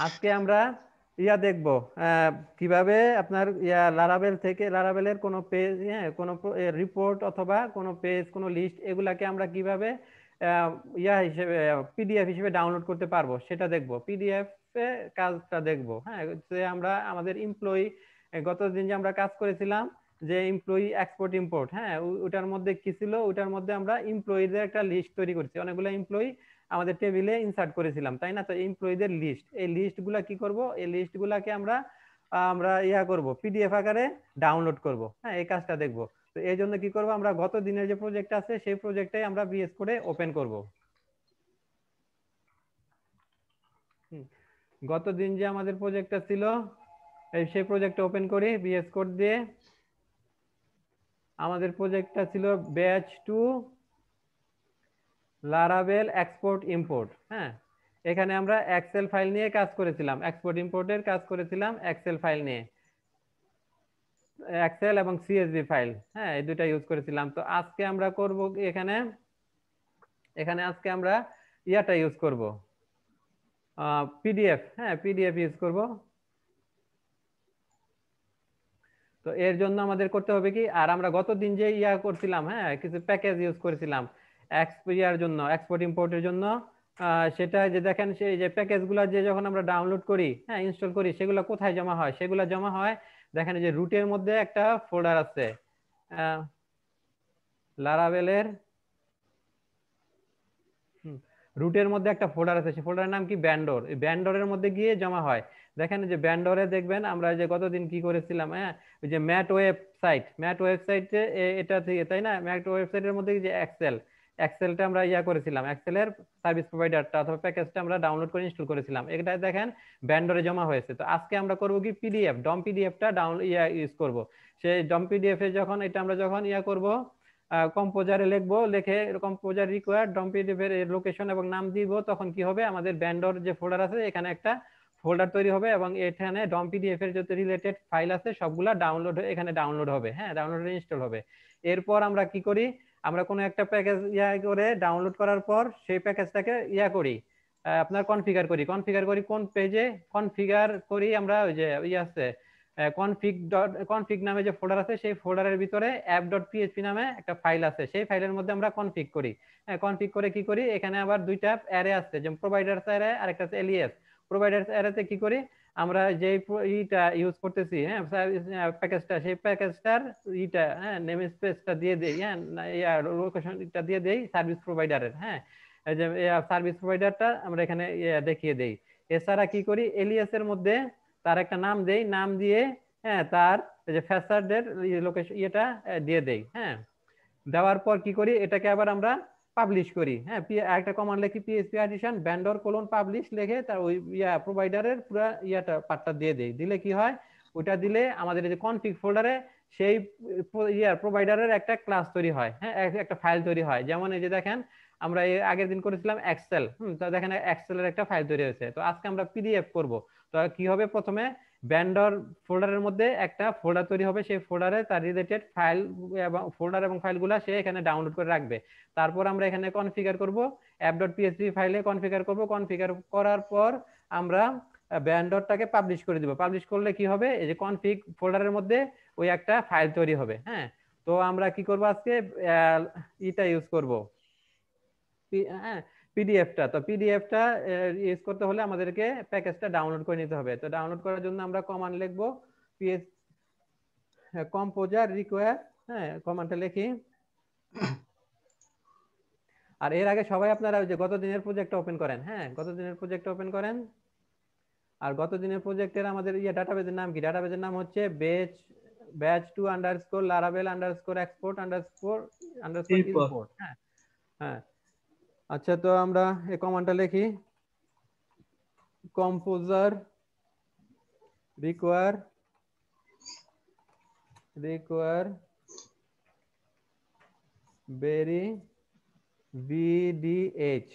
আজকে আমরা দেখব কিভাবে আপনার লারাবেল থেকে লারাবেলের কোনো পেজ, কোনো রিপোর্ট অথবা কোনো পেজ, কোনো লিস্ট, এগুলাকে আমরা কিভাবে আহ, হিসেবে পিডিএফ হিসেবে ডাউনলোড করতে পারবো সেটা দেখব। পিডিএফ এ কাজটা দেখব। হ্যাঁ, যে আমরা আমাদের এমপ্লয়ি গতদিন যে আমরা কাজ করেছিলাম, যে এমপ্লয়ি এক্সপোর্ট ইম্পোর্ট, হ্যাঁ, ওটার মধ্যে কি ছিল, ওটার মধ্যে আমরা এমপ্লয়ীদের একটা লিস্ট তৈরি করছি, অনেকগুলো এমপ্লয়ি আমাদের টেবিলে ইনসার্ট করেছিলাম, তাই না? তো এমপ্লয়ীদের লিস্ট, এই লিস্ট গুলা কি করব, এই লিস্ট গুলাকে আমরা আমরা করব, পিডিএফ আকারে ডাউনলোড করব। হ্যাঁ, এই কাজটা দেখব। তো এই জন্য কি করব, আমরা গত দিনের যে প্রজেক্ট আছে সেই প্রজেক্টটাই আমরা ভিএস কোডে ওপেন করব। গত দিন যে আমাদের প্রজেক্টটা ছিল, সেই প্রজেক্টটা ওপেন করি ভিএস কোড দিয়ে। আমাদের প্রজেক্টটা ছিল ব্যাচ 2 লারাবেল এক্সপোর্ট ইম্পোর্ট। হ্যাঁ, এখানে আমরা এক্সেল ফাইল নিয়ে কাজ করেছিলাম, এক্সপোর্ট ইম্পোর্টের কাজ করেছিলাম এক্সেল ফাইল নিয়ে, এক্সেল এবং সিএসভি ফাইল। হ্যাঁ, এই দুইটা ইউজ করেছিলাম। তো আজকে আমরা করব এখানে, আজকে আমরা ইউজ করব, পিডিএফ। হ্যাঁ, পিডিএফ ইউজ করব। তো এর জন্য আমাদের করতে হবে কি, আর আমরা গত দিন যে করছিলাম, হ্যাঁ, কিছু প্যাকেজ ইউজ করেছিলাম জন্য, এক্সপোর্ট ইম্পোর্টের জন্য। সেটা যে দেখেন, সেই যে প্যাকেজগুলো যে যখন আমরা ডাউনলোড করি, হ্যাঁ, ইনস্টল করি, সেগুলো কোথায় জমা হয়? সেগুলো জমা হয়, দেখেন যে রুটের মধ্যে একটা ফোল্ডার আছে, লারাভেলের রুটের মধ্যে একটা ফোল্ডার আছে, সেই ফোল্ডারের নাম কি ব্যান্ডর। এই ব্যান্ডরের মধ্যে গিয়ে জমা হয়। দেখেন যে ব্যান্ডরে দেখবেন আমরা যে গতদিন কি করেছিলাম, হ্যাঁ, ওই যে ম্যাট ওয়েবসাইটে, এটা থেকে, তাই না? ম্যাট ওয়েবসাইটের মধ্যে যে এক্সেলটা আমরা করেছিলাম, এক্সেলের সার্ভিস প্রোভাইডারটা অথবা প্যাকেজটা আমরা ডাউনলোড করে ইনস্টল করেছিলাম, এটা দেখেন ব্যান্ডরে জমা হয়েছে। তো আজকে আমরা করব কি, পিডিএফ ডম পিডিএফটা ডাউন ইউজ করব। সেই ডম পিডিএফ এ যখন এটা আমরা যখন করব, কম্পোজারে লিখবো, লিখে কম্পোজার রিকোয়ার্ড ডম পিডিএফ এর লোকেশন এবং নাম দিব, তখন কি হবে, আমাদের ব্যান্ডর যে ফোল্ডার আছে এখানে একটা ফোল্ডার তৈরি হবে, এবং এখানে ডম পিডিএফ এর যত রিলেটেড ফাইল আছে সবগুলা ডাউনলোড হয়ে এখানে ডাউনলোড হবে। হ্যাঁ, ডাউনলোড ইনস্টল হবে। এরপর আমরা কি করি, আমরা কোনো একটা প্যাকেজ করে ডাউনলোড করার পর সেই প্যাকেজটাকে করি, আপনার কনফিগার করি কোন পেজে কনফিগার করি আমরা, ওই যে আছে কনফিগ নামে যে ফোল্ডার আছে, সেই ফোল্ডারের ভিতরে app.php নামে একটা ফাইল আছে, সেই ফাইলের মধ্যে আমরা কনফিগ করি। হ্যাঁ, কনফিগ করে কি করি, এখানে আবার দুইটা অ্যারে আছে, যেমন প্রোভাইডার্স অ্যারে আর একটা আছে এলিএস। প্রোভাইডার্স অ্যারেতে কি করি, আমরা যে ইউজ করতেছি, হ্যাঁ, প্যাকেজটা, সেই প্যাকেজটার হ্যাঁ, নেম স্পেসটা দিয়ে দেই, হ্যাঁ, লোকেশনটা দিয়ে দেই সার্ভিস প্রোভাইডারের। হ্যাঁ, এই যে সার্ভিস প্রোভাইডারটা আমরা এখানে দেখিয়ে দেই। এছাড়া কি করি, এলিএস এর মধ্যে তার একটা নাম দেই, নাম দিয়ে, হ্যাঁ, তার যে ফ্যাসার্ডের লোকেশন দিয়ে দেই। হ্যাঁ, দেওয়ার পর কি করি, এটাকে আবার আমরা পাবলিশ করি। হ্যাঁ, একটা কমান্ড লিখি, PSP addition vendor colon publish লিখে তার ওই প্রোভাইডারের পুরো পার্টটা দিয়ে দেই। দিলে কি হয়, ওটা দিলে আমাদের যে কনফিগ ফোল্ডারে সেই প্রোভাইডারের একটা ক্লাস তৈরি হয়, হ্যাঁ, একটা ফাইল তৈরি হয়। যেমন এই যে দেখেন, আমরা এর আগের দিন করেছিলাম এক্সেল, তো দেখেন এক্সেলের একটা ফাইল তৈরি হয়েছে। তো আজকে আমরা পিডিএফ করব। তো কি হবে, প্রথমে ভেন্ডর ফোল্ডারের মধ্যে একটা ফোল্ডার তৈরি হবে, সেই ফোল্ডারে তার রিলেটেড ফাইল এবং ফোল্ডার এবং ফাইলগুলো সে এখানে ডাউনলোড করে রাখবে। তারপর আমরা এখানে কনফিগার করব, app.php ফাইলে কনফিগার করব। কনফিগার করার পর আমরা ভেন্ডরটাকে পাবলিশ করে দিব। পাবলিশ করলে কি হবে, এই যে কনফিগ ফোল্ডারের মধ্যে ওই একটা ফাইল তৈরি হবে। হ্যাঁ, তো আমরা কি করব আজকে, ইউজ করব, হ্যাঁ, পিডিএফটা। তো পিডিএফটা ইউজ করতে হলে আমাদেরকে প্যাকেজটা ডাউনলোড করে নিতে হবে। তো ডাউনলোড করার জন্য আমরা কমান্ড লিখবো, পিএস কম্পোজার রিকোয়ার। হ্যাঁ, কমান্ডটা লিখি। আর এর আগে সবাই আপনারা ওই যে গত দিনের প্রজেক্টটা ওপেন করেন। হ্যাঁ, গত দিনের প্রজেক্টটা ওপেন করেন। আর গত দিনের প্রজেক্টের আমাদের ডাটাবেজের নাম কি, ডাটাবেজের নাম হচ্ছে ব্যাচ 2 আন্ডারস্কোর লারাবেল underscore export underscore underscore import. হ্যাঁ, হ্যাঁ, আচ্ছা, তো আমরা এই কমান্ডটা লিখি, composer require very vdh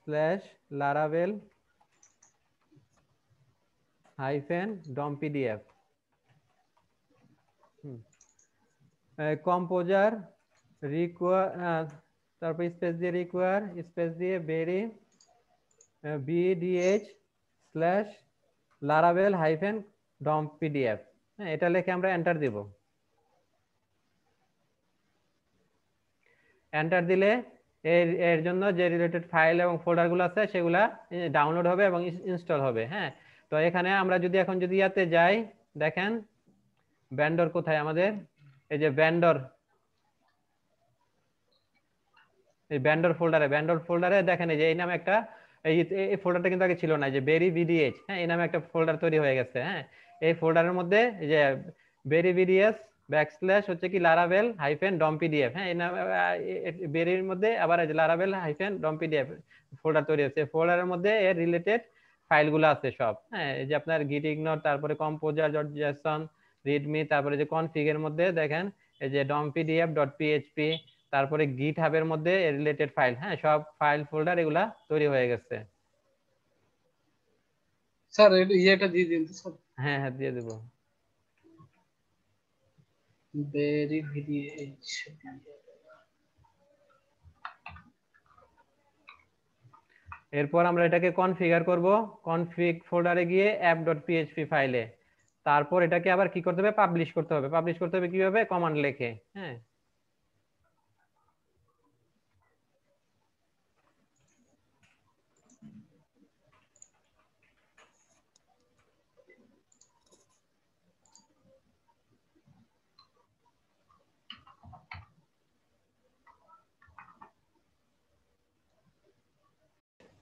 slash laravel hyphen dom pdf composer require তারপর স্পেস দিয়ে রিকোয়ার, স্পেস দিয়ে বেরি বিডিএইচ স্ল্যাশ লারাভেল হাইফেন ডম পিডিএফ। হ্যাঁ, এটা লিখে আমরা এন্টার দিব। এন্টার দিলে এর এর জন্য যে রিলেটেড ফাইল এবং ফোল্ডারগুলো আছে সেগুলা ডাউনলোড হবে এবং ইনস্টল হবে। হ্যাঁ, তো এখানে আমরা যদি এখন যদি ইয়াতে যাই, দেখেন ব্যান্ডর কোথায় আমাদের, এই যে ব্যান্ডর, এই ব্যান্ডর ফোল্ডারে দেখেন এই যে এই নামে একটা, এই ফোল্ডারটা কিন্তু আগে ছিল না, যে বেরি ভিডিএইচ। হ্যাঁ, এই নামে একটা ফোল্ডার তৈরি হয়ে গেছে। হ্যাঁ, এই ফোল্ডারের মধ্যে এই যে বেরি ভিডিএস ব্যাকস্ল্যাশ হচ্ছে কি লারাভেল হাইফেন ডম পিডিএফ। হ্যাঁ, এই নামে বেরির মধ্যে আবার লারাভেল হাইফেন ডম পিডিএফ ফোল্ডার তৈরি হচ্ছে। ফোল্ডারের মধ্যে এর রিলেটেড ফাইলগুলো আছে সব। হ্যাঁ, এই যে আপনার গিট ইগনোর, তারপরে কম্পোজার ডট জেসন, রিডমি, তারপরে যে কনফিগের মধ্যে দেখেন এই যে ডম পিডিএফ ডট পিএইচপি, তারপরে গিট হাবের মধ্যে রিলেটেড ফাইল। হ্যাঁ, সব ফাইল ফোল্ডার এগুলা তৈরি হয়ে গেছে। স্যার ইয়েটা দিয়ে দিন তো স্যার। হ্যাঁ হ্যাঁ, দিয়ে দেবো। বেরি ভিডিএইচ। এরপর আমরা এটাকে কনফিগার করব। কনফিগ ফোল্ডারে গিয়ে অ্যাপ ডট পিএইচপি ফাইলে, তারপর এটাকে আবার কি করতে হবে, পাবলিশ করতে হবে। পাবলিশ করতে হবে কিভাবে, কমান্ড লিখে। হ্যাঁ,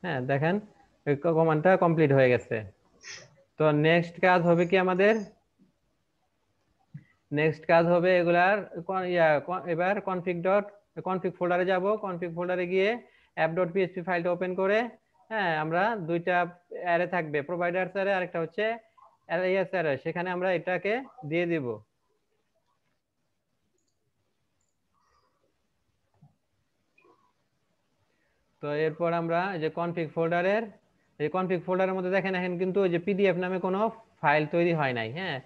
হ্যাঁ দেখেন কমান্ডটা কমপ্লিট হয়ে গেছে। তো নেক্সট কাজ হবে কি আমাদের, নেক্সট কাজ হবে এগুলার এবার কনফিগ ফোল্ডারে যাব। কনফিগ ফোল্ডারে গিয়ে অ্যাপ ডট পিএইচপি ফাইলটা ওপেন করে, হ্যাঁ আমরা দুইটা অ্যারে থাকবে, প্রোভাইডার্স অ্যারে, আরেকটা হচ্ছে এলিয়াস অ্যারে, সেখানে আমরা এটাকে দিয়ে দিব। তো এরপর আমরা যে কনফিগ ফোল্ডারের মধ্যে দেখেন এখন কিন্তু ওই যে পিডিএফ নামে কোনো ফাইল তৈরি হয় নাই। হ্যাঁ,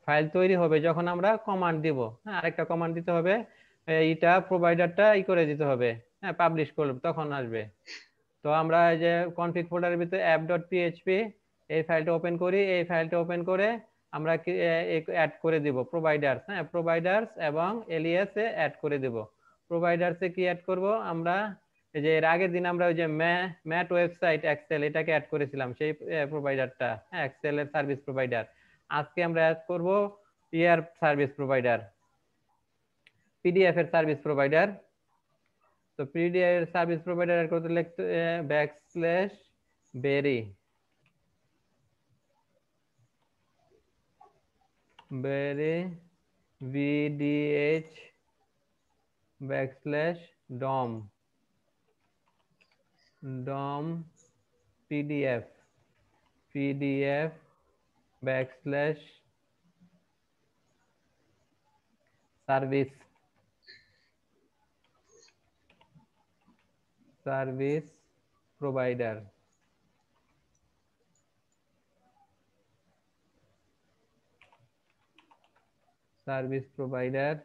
ফাইল তৈরি হবে যখন আমরা কমান্ড দিব। হ্যাঁ, আরেকটা কমান্ড দিতে হবে, এইটা প্রোভাইডারটা করে দিতে হবে। হ্যাঁ, পাবলিশ করব তখন আসবে। তো আমরা এই যে কনফিগ ফোল্ডারের ভিতরে অ্যাপ ডট পিএইচপি এই ফাইলটা ওপেন করি। এই ফাইলটা ওপেন করে আমরা অ্যাড করে দিব প্রোভাইডার্স। হ্যাঁ, প্রোভাইডার্স এবং এলিয়াসে অ্যাড করে দিব। প্রোভাইডার্সে কি অ্যাড করব আমরা, এই যে এর আগের দিন আমরা ওই যে ম্যাট ওয়েবসাইট এক্সেল এটাকে অ্যাড করেছিলাম, সেই প্রোভাইডারটা। হ্যাঁ, এক্সেল এর সার্ভিস প্রোভাইডার। আজকে আমরা অ্যাড করব ইয়ার সার্ভিস প্রোভাইডার, পিডিএফ এর সার্ভিস প্রোভাইডার। তো পিডিএফ এর সার্ভিস প্রোভাইডার এর করতে লিখতে ব্যাকস্ল্যাশ বেরি বেরি VDH backslash dom dom PDF PDF backslash service service provider. Service provider,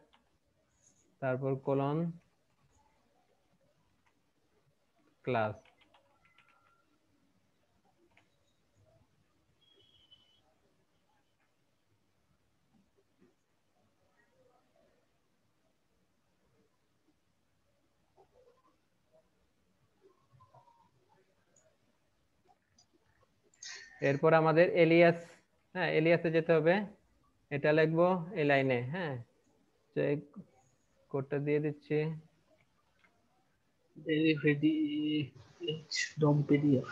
তারপর কোলন ক্লাস। এরপর আমাদের এলিয়াস, হ্যাঁ এলিয়াসে যেতে হবে। এটা লিখবো এই লাইনে। হ্যাঁ, কোডটা দিয়ে দিচ্ছি। বেরি ভিডিএইচ ডম পিডিএফ।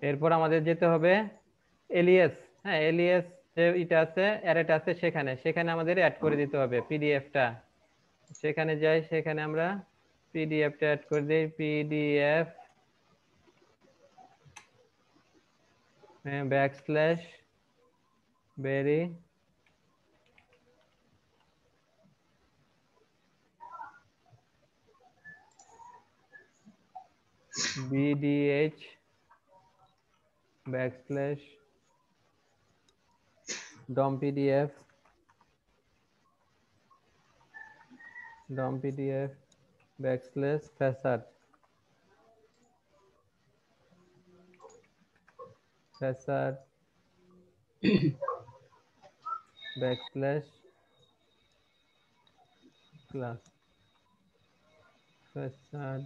এরপর আমাদের যেতে হবে এলিয়াস। হ্যাঁ, এলিয়াস যে এটা আছে, অ্যারেটা আছে, সেখানে সেখানে আমাদের অ্যাড করে দিতে হবে পিডিএফটা। সেখানে যাই, সেখানে আমরা পিডিএফটা অ্যাড করে দিই। PDF backslash Barry VDH backslash dom PDF backslash facade backslash class facade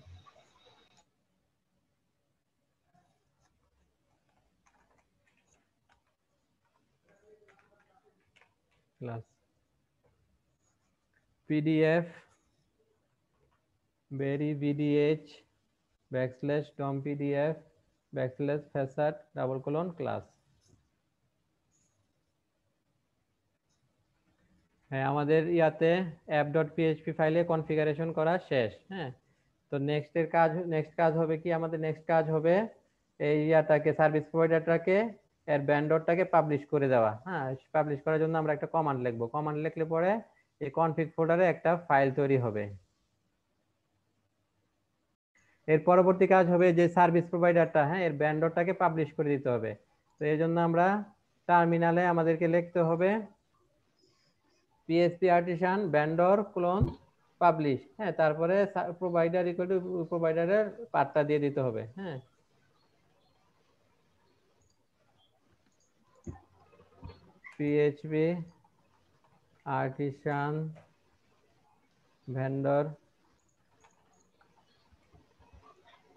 class PDF Barry VDH backslash dom PDF backslash facade double colon class. হ্যাঁ, আমাদের ইয়াতে app.php ফাইলে কনফিগারেশন করা শেষ। হ্যাঁ, তো নেক্সট কাজ হবে কি, আমাদের নেক্সট কাজ হবে এই ইয়াটাকে সার্ভিস প্রোভাইডারটাকে এর ব্যান্ডরটাকে পাবলিশ করে দেওয়া। হ্যাঁ, পাবলিশ করার জন্য আমরা একটা কমান্ড লিখবো। কমান্ড লিখলে পরে এই কনফিগ ফোল্ডারে একটা ফাইল তৈরি হবে। এর পরবর্তী কাজ হবে যে সার্ভিস প্রোভাইডারটা, হ্যাঁ, এর ব্যান্ডরটাকে পাবলিশ করে দিতে হবে। তো এই জন্য আমরা টার্মিনালে আমাদেরকে লিখতে হবে PHP artisan vendor clone publish। হ্যাঁ, তারপরে প্রোভাইডার ইকুয়াল টু প্রোভাইডারের পাথটা দিয়ে দিতে হবে। হ্যাঁ, PHP artisan vendor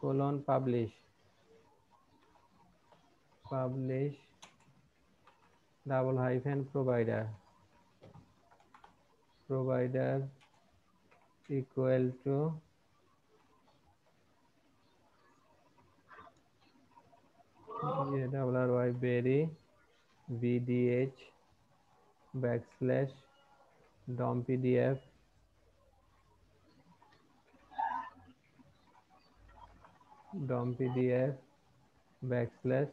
colon publish double hyphen provider equal to AWY berry VDH backslash DOM PDF backslash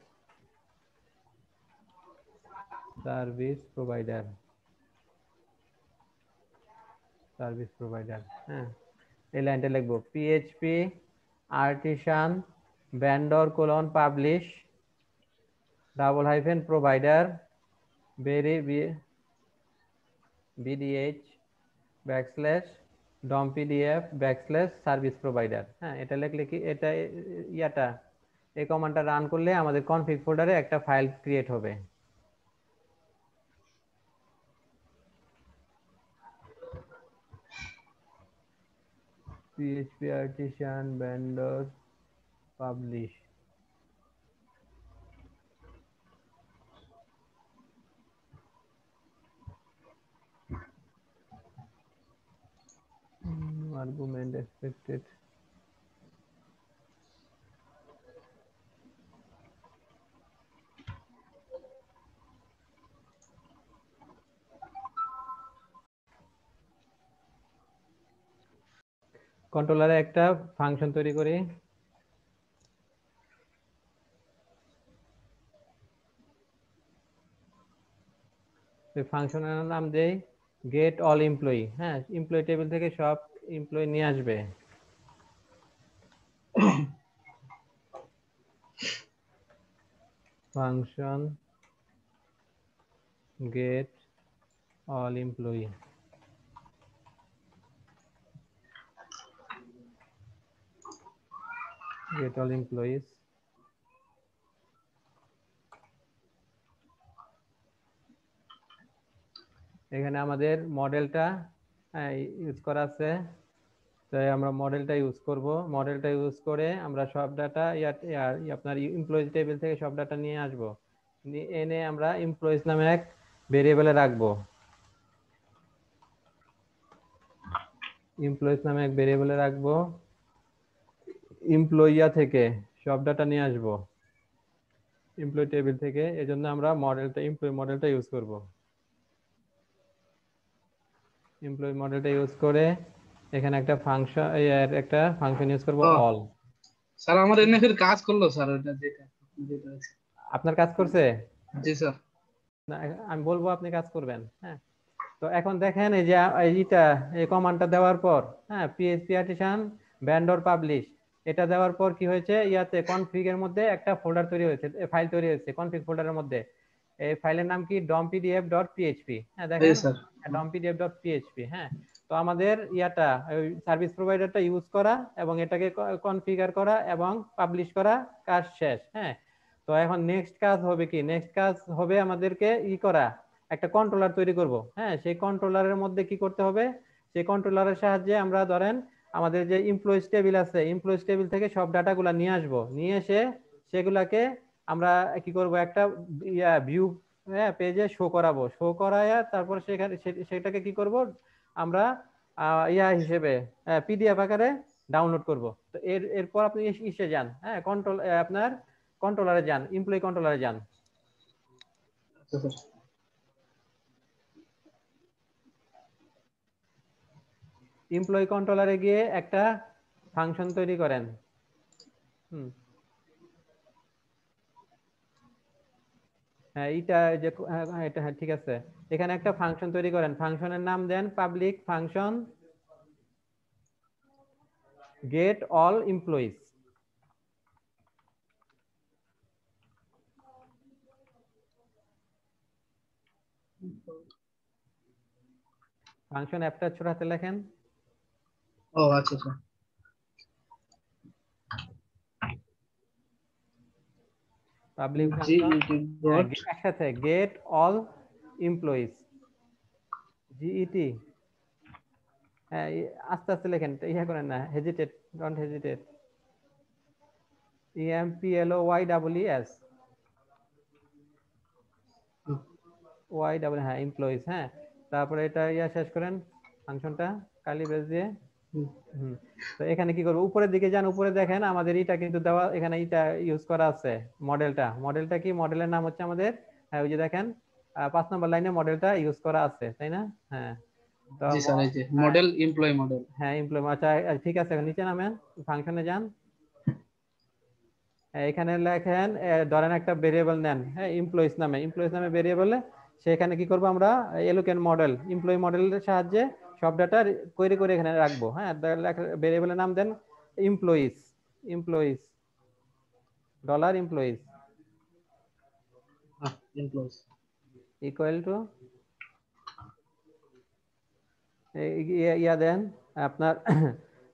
service provider। হ্যাঁ, এই লাইনটা লিখবো PHP artisan vendor colon publish double hyphen provider berry VDH backslash DOM PDF backslash service provider। হ্যাঁ, এটা লিখলে কি এটা ইয়াটা এই কমান্ডটা রান করলে আমাদের কনফিগ ফোল্ডারে একটা ফাইল ক্রিয়েট হবে। PHP artisan vendor publish argument expected কন্ট্রোলারে একটা ফাংশন তৈরি করি। এই ফাংশনের নাম দেই গেট অল এমপ্লয়ি। হ্যাঁ, এমপ্লয়ি টেবিল থেকে সব এমপ্লয়ি নিয়ে আসবে। ফাংশন গেট অল এমপ্লয়ি এখানে আমাদের মডেলটা ইউজ করা আছে, তাই আমরা মডেলটা ইউজ করব। মডেলটা ইউজ করে আমরা সব ডাটা আপনার এমপ্লয়িজ টেবিল থেকে সব ডাটা নিয়ে আসব। এনে আমরা এমপ্লয়িজ নামে এক ভেরিয়েবলে রাখবো। এমপ্লয়িয়া থেকে সব ডাটা নিয়ে আসব এমপ্লয়ি টেবিল থেকে। এজন্য আমরা এমপ্লয়ি মডেলটা ইউজ করব। এমপ্লয়ি মডেলটা ইউজ করে এখানে একটা ফাংশন ইউজ করব অল। স্যার আমার এনে ফির কাজ করলো স্যার, ওটা যেটা যেটা আছে। আপনার কাজ করছে? জি স্যার। না, আমি বলবো আপনি কাজ করবেন। হ্যাঁ, তো এখন দেখেন এই যে এই কমান্ডটা দেওয়ার পর, হ্যাঁ, PHP artisan vendor publish এটা দেওয়ার পর কি হয়েছে, ইয়াতে কনফিগের মধ্যে একটা ফোল্ডার তৈরি হয়েছে, ফাইল তৈরি হয়েছে কনফিগ ফোল্ডারের মধ্যে। এই ফাইলের নাম কি dompdf.php। হ্যাঁ এই দেখেন স্যার। dompdf.php। হ্যাঁ, তো আমাদের ইয়াটা ওই সার্ভিস প্রোভাইডারটা ইউজ করা এবং এটাকে কনফিগার করা এবং পাবলিশ করা কাজ শেষ। হ্যাঁ, তো এখন নেক্সট কাজ হবে কি, নেক্সট কাজ হবে আমাদেরকে করা, একটা কন্ট্রোলার তৈরি করব। হ্যাঁ, সেই কন্ট্রোলারের মধ্যে কি করতে হবে, সেই কন্ট্রোলারের সাহায্যে আমরা ধরেন আমাদের যে এমপ্লয়িজ টেবিল আছে, এমপ্লয়িজ টেবিল থেকে সব ডাটাগুলো নিয়ে আসবো, নিয়ে এসে সেগুলাকে আমরা কি করব, একটা ভিউ পেজে শো করাবো, শো করায়া তারপর সেখানে সেটাকে কি করব আমরা হিসেবে পিডিএফ আকারে ডাউনলোড করব। তো এরপর আপনি ইসে যান, হ্যাঁ কন্ট্রোল আপনার কন্ট্রোলারে যান, এমপ্লয়ি কন্ট্রোলারে যান। আচ্ছা স্যার। এমপ্লয়ি কন্ট্রোলারে গিয়ে একটা ফাংশন তৈরি করেন। হুম, হ্যাঁ এটা যে এটা হ্যাঁ ঠিক আছে, এখানে একটা ফাংশন তৈরি করেন, ফাংশনের নাম দেন public function get all employees. Function অ্যাপটা ছোট হাতে লেখেন, ও আচ্ছা sir. Public function GET dot. একসাথে গেট অল এমপ্লয়িজ, জিইটি। হ্যাঁ আস্তে আস্তে লেখেন, ইহা করেন না, hesitate, don't hesitate, EMPLOYEES, Y double, হ্যাঁ এমপ্লয়িজ। হ্যাঁ, তারপরে এটা শেষ করেন ফাংশনটা কালি ব্রেস দিয়ে। হুম, তো এখানে কি করবো, উপরের দিকে যান, উপরে দেখেন আমাদের এটা কিন্তু দেওয়া, এখানে এটা ইউজ করা আছে মডেলটা। মডেলটা কি, মডেলের নাম হচ্ছে আমাদের, হ্যাঁ ওই যে দেখেন 5 নম্বর লাইনে মডেলটা ইউজ করা আছে, তাই না? হ্যাঁ, তো জি স্যার, এই যে হ্যাঁ মডেল এমপ্লয়ি মডেল। হ্যাঁ এমপ্লয়ি, আচ্ছা ঠিক আছে, নিচে নামেন, ফাংশনে যান। এখানে লেখেন ধরেন একটা ভেরিয়েবল নেন, হ্যাঁ এমপ্লয়িজ নামে, এমপ্লয়িজ নামে ভেরিয়েবলে সেখানে কি করবো আমরা এলোকেন মডেল, এমপ্লয়ি মডেলের সাহায্যে সব ডাটা কোয়েরি করে এখানে রাখবো। হ্যাঁ, ভেরিয়েবলের নাম দেন employees, employees dollar employees employees equal to ইয়া দেন আপনার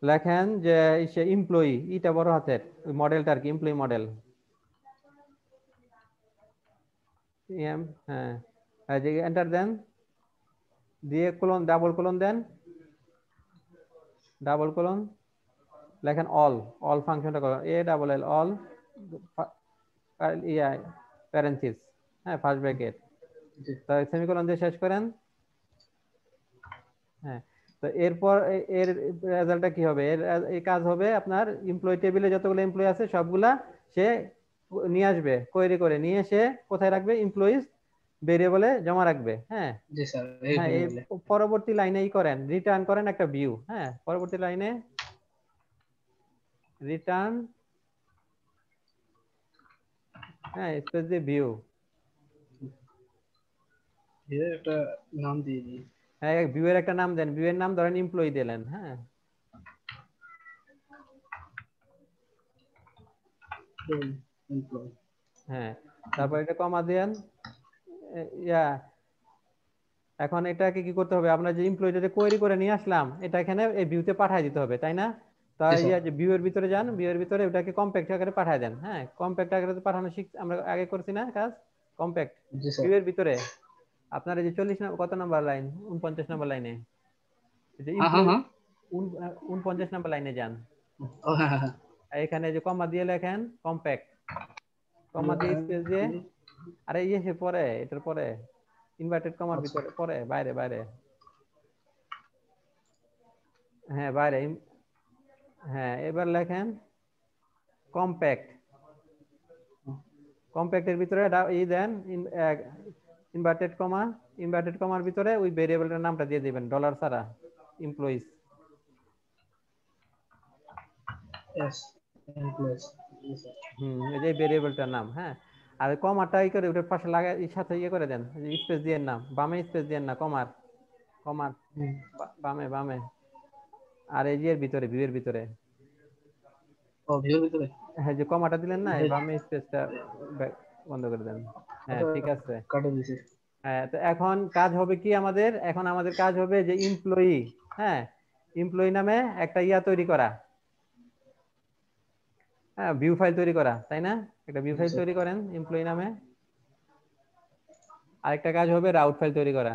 লেখেন যে সে এমপ্লয়ি, ইটা বড় হাতের, মডেলটা আর কি এমপ্লয়ি মডেল, হ্যাঁ এন্টার দেন, দিয়ে কোলন ডাবল কোলন দেন, ডাবল কোলন লেখেন অল, অল ফাংশনটা করেন ALL অল ইয়া প্যারেন্থিস, হ্যাঁ ফার্স্ট ব্র্যাকেট, জি। তো সেমিকোলন দিয়ে শেষ করেন। হ্যাঁ, তো এরপর এর রেজাল্টটা কি হবে, এর এই কাজ হবে আপনার এমপ্লয়ি টেবিলে যতগুলো এমপ্লয়ি আছে সবগুলা সে নিয়ে আসবে, কোয়েরি করে নিয়ে এসে কোথায় রাখবে, এমপ্লয়িজ ভেরিয়েবলে জমা রাখবে। হ্যাঁ, জি স্যার, এই হ্যাঁ এই ভেরিয়েবলে। পরবর্তী লাইনে করেন, রিটার্ন করেন একটা ভিউ। হ্যাঁ, পরবর্তী লাইনে রিটার্ন, হ্যাঁ স্পেস দিয়ে ভিউ, এর একটা নাম দিয়ে দিই। হ্যাঁ ভিউ এর একটা নাম দেন, ভিউ এর নাম ধরেন এমপ্লয়ি দিলেন। হ্যাঁ, এমপ্লয়ি। হ্যাঁ তারপর এটা কমা দেন। ইয়া এখন এটাকে কি করতে হবে, আমরা যে এমপ্লয়িটা কোয়েরি করে নিয়ে আসলাম এটা এখানে এই ভিউতে পাঠিয়ে দিতে হবে, তাই না? জি তাই স্যার। যে ভিউ এর ভিতরে যান, ভিউ এর ভিতরে ওটাকে কম্প্যাক্ট আকারে পাঠিয়ে দেন। হ্যাঁ, কম্প্যাক্ট আকারে পাঠানো আমরা আগে করছি না কাজ, কম্প্যাক্ট জি স্যার। ভিউ এর ভিতরে আপনার এই যে 40 কত নাম্বার লাইন, 49 নম্বর লাইনে, যে হ্যাঁ হ্যাঁ এমপ্লয়ি হ্যাঁ। 49 নম্বর লাইনে যান, ও হ্যাঁ হ্যাঁ হ্যাঁ। এখানে যে কমা দিয়ে লেখেন কম্প্যাক্ট, কমা দিয়ে স্পেস দিয়ে, আরে সে পরে এটার পরে ইনভার্টেড কমার আচ্ছা। ভিতরে পরে বাইরে বাইরে, হ্যাঁ বাইরে, হ্যাঁ এবার লেখেন কম্প্যাক্ট, কম্প্যাক্টের ভিতরে দেন ইনভার্টেড কমা, ইনভার্টেড কমার ভিতরে ওই ভেরিয়েবলটার নামটা দিয়ে দিবেন ডলার ছাড়া, এমপ্লয়িজ। Yes, employees. জি স্যার। এই যে ভেরিয়েবলটার নাম। হ্যাঁ, আর কমাটা করে ওটার পাশে লাগাই সাথে করে দেন, স্পেস দিয়ে নাম বামে, স্পেস দিয়ে না, কমার, কমার বামে বামে, আর এই যে এর ভিতরে ভিউ এর ভিতরে, ও ভিউর ভিতরে। হ্যাঁ যে কমাটা দিলেন না, এই বামে স্পেসটা বন্ধ করে দেন। হ্যাঁ ঠিক আছে। কাটা দিছে। হ্যাঁ, তো এখন কাজ হবে কি আমাদের, এখন আমাদের কাজ হবে যে এমপ্লয়ি, হ্যাঁ, এমপ্লয়ি নামে একটা ইয়া তৈরি করা, হ্যাঁ, ভিউ ফাইল তৈরি করা, তাই না? একটা ভিউ ফাইল আচ্ছা তৈরি করেন এমপ্লয়ি নামে। আরেকটা কাজ হবে রাউট ফাইল তৈরি করা।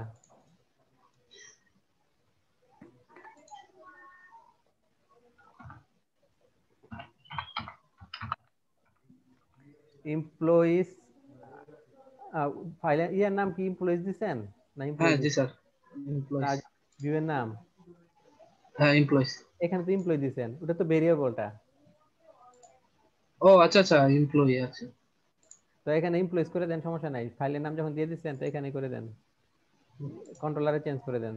এমপ্লয়িজ ফাইলের ইয়ার নাম কি, এমপ্লয়িজ দিছেন না হ্যাঁ এমপ্লয়ি জি দিছেন? Sir, employees. ভিউয়ের নাম হ্যাঁ এমপ্লয়িজ। এখানে তো এমপ্লয়ি দিছেন, ওটা তো ভেরিয়েবলটা। ও আচ্ছা আচ্ছা, এমপ্লয়ি আছে। তো এখানে এমপ্লয়িজ করে দেন, সমস্যা নাই, ফাইলের নাম যখন দিয়ে দিচ্ছেন তো এখানে করে দেন, কন্ট্রোলারে চেঞ্জ করে দেন,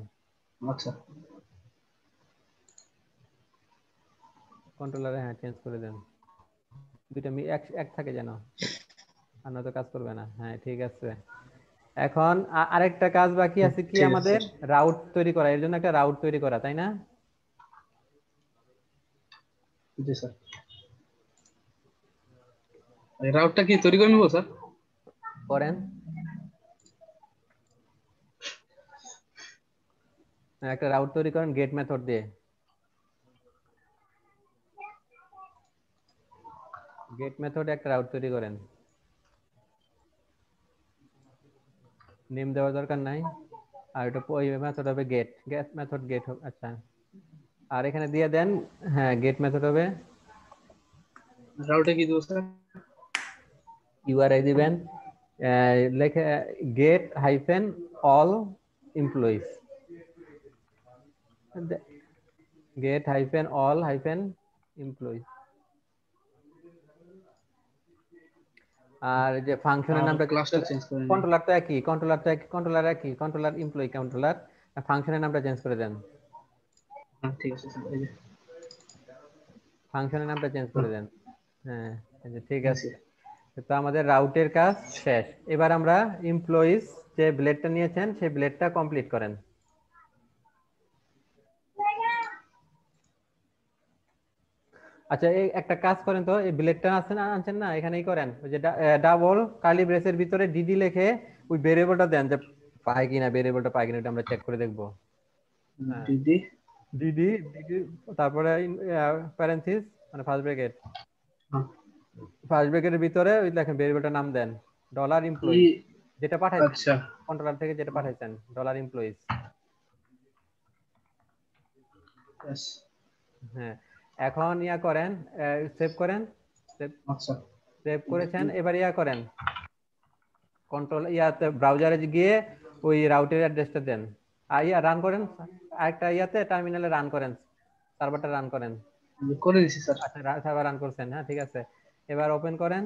আচ্ছা কন্ট্রোলারে হ্যাঁ চেঞ্জ করে দেন, দুইটা এক এক থাকে যেন, আর নয়তো কাজ করবে না। হ্যাঁ ঠিক আছে। এখন আরেকটা কাজ বাকি আছে কি ঠিক আছে আমাদের, স্যার। রাউট তৈরি করা, এর জন্য একটা রাউট তৈরি করা, তাই না? জি স্যার, এই রাউটটা কি তৈরি করে নেবো স্যার? করেন। একটা রাউট তৈরি করেন গেট মেথড দিয়ে, গেট মেথডে একটা রাউট তৈরি করেন, নেম দেওয়ার দরকার নাই। আর এটা ওই মেথড হবে গেট, গেট মেথড গেট, আচ্ছা। আর এখানে দিয়ে দেন, হ্যাঁ গেট মেথড হবে, রাউটে কি দেবো স্যার? ইউআরআই দিবেন, লেখে get hyphen all employees, get hyphen all hyphen employees. আর যে ফাংশনের আর নামটা চেঞ্জ ক্লাসটা করে, চেঞ্জ করে নিই। কন্ট্রোলার তো একই, কন্ট্রোলার একই, কন্ট্রোলার এমপ্লয়ি কন্ট্রোলার, ফাংশনের নামটা চেঞ্জ করে দেন, হ্যাঁ ঠিক আছে স্যার, এই যে। ফাংশনের নামটা চেঞ্জ করে হ্যাঁ, দেন। হ্যাঁ এই যে ঠিক নিয়েছি। আছে। তো আমাদের রাউটের কাজ শেষ। এবার আমরা এমপ্লয়িজ যে ব্লেডটা নিয়েছেন সেই ব্লেডটা কমপ্লিট করেন। আচ্ছা এই একটা কাজ করেন তো, এই ব্লেডটা আছেন আনছেন না, এখানেই করেন, ওই যে ডাবল কার্লি ব্রেসের ভিতরে ডিডি লিখে ওই ভেরিয়েবলটা দেন, যে পায় কিনা, ভেরিয়েবলটা পায় কিনা, এটা আমরা চেক করে দেখবো। হ্যাঁ দিদি। ডিডি ডিডি, তারপরে প্যারেন্থিস মানে ফার্স্ট ব্র্যাকেট, হ্যাঁ, ফার্স্ট ব্র্যাকেটের ভিতরে ওই দেখেন ভেরিয়েবলটার নাম দেন, ডলার ই। এমপ্লয়িজ, যেটা পাঠাইছেন আচ্ছা। কন্ট্রোলার থেকে, যেটা পাঠাইছেন ডলার এমপ্লয়িজ। Yes, হ্যাঁ এখন ইয়া করেন, সেভ করেন, সেভ, আচ্ছা। সেভ করেছেন, এবার ইয়া করেন, কন্ট্রোল ইয়াতে ব্রাউজারে গিয়ে ওই রাউটের অ্যাড্রেসটা দেন, আর ইয়া রান করেন, আরেকটা ইয়াতে টার্মিনালে রান করেন, সার্ভারটা রান করেন। করে দিছি স্যার। আচ্ছা সার্ভার রান করছেন, হ্যাঁ ঠিক আছে। এবার ওপেন করেন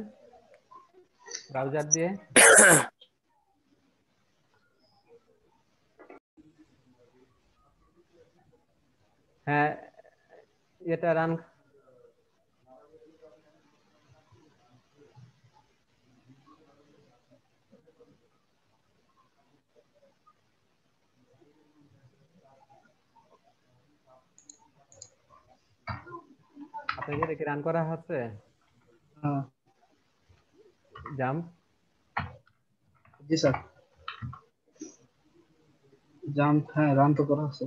ব্রাউজার দিয়ে, হ্যাঁ এটা রান, আপনাকে এটা কি রান করা হচ্ছে? হ্যাঁ জাম্প, জি স্যার, জাম্প, হ্যাঁ রান তো করা আছে।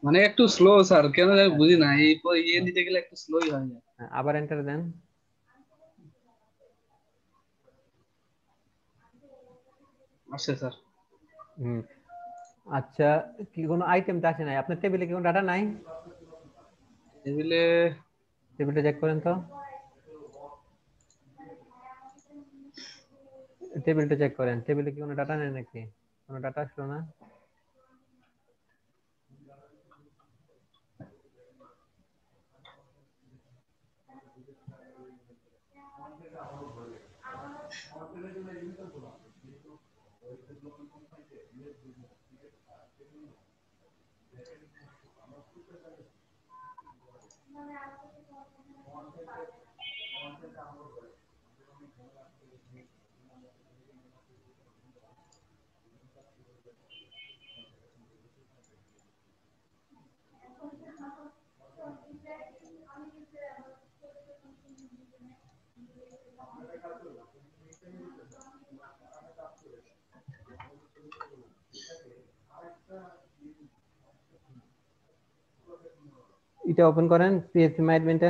মানে একটু স্লো স্যার, কেন জানি বুঝি না, এই ইয়ে নিতে গেলে একটু স্লোই হয়ে যায়। আবার এন্টার দেন। আসছে স্যার। হুম, আচ্ছা, কি কোনো আইটেম আসে নাই আপনার টেবিলে, কি কোনো ডাটা নাই? টেবিলে। টেবিলটা চেক করেন তো, টেবিলটা চেক করেন, টেবিলে কি কোনো ডাটা নেই নাকি, কোনো ডাটা আসলো না? এটা ওপেন করেন, পিএসপি মাই অ্যাডমিনটা।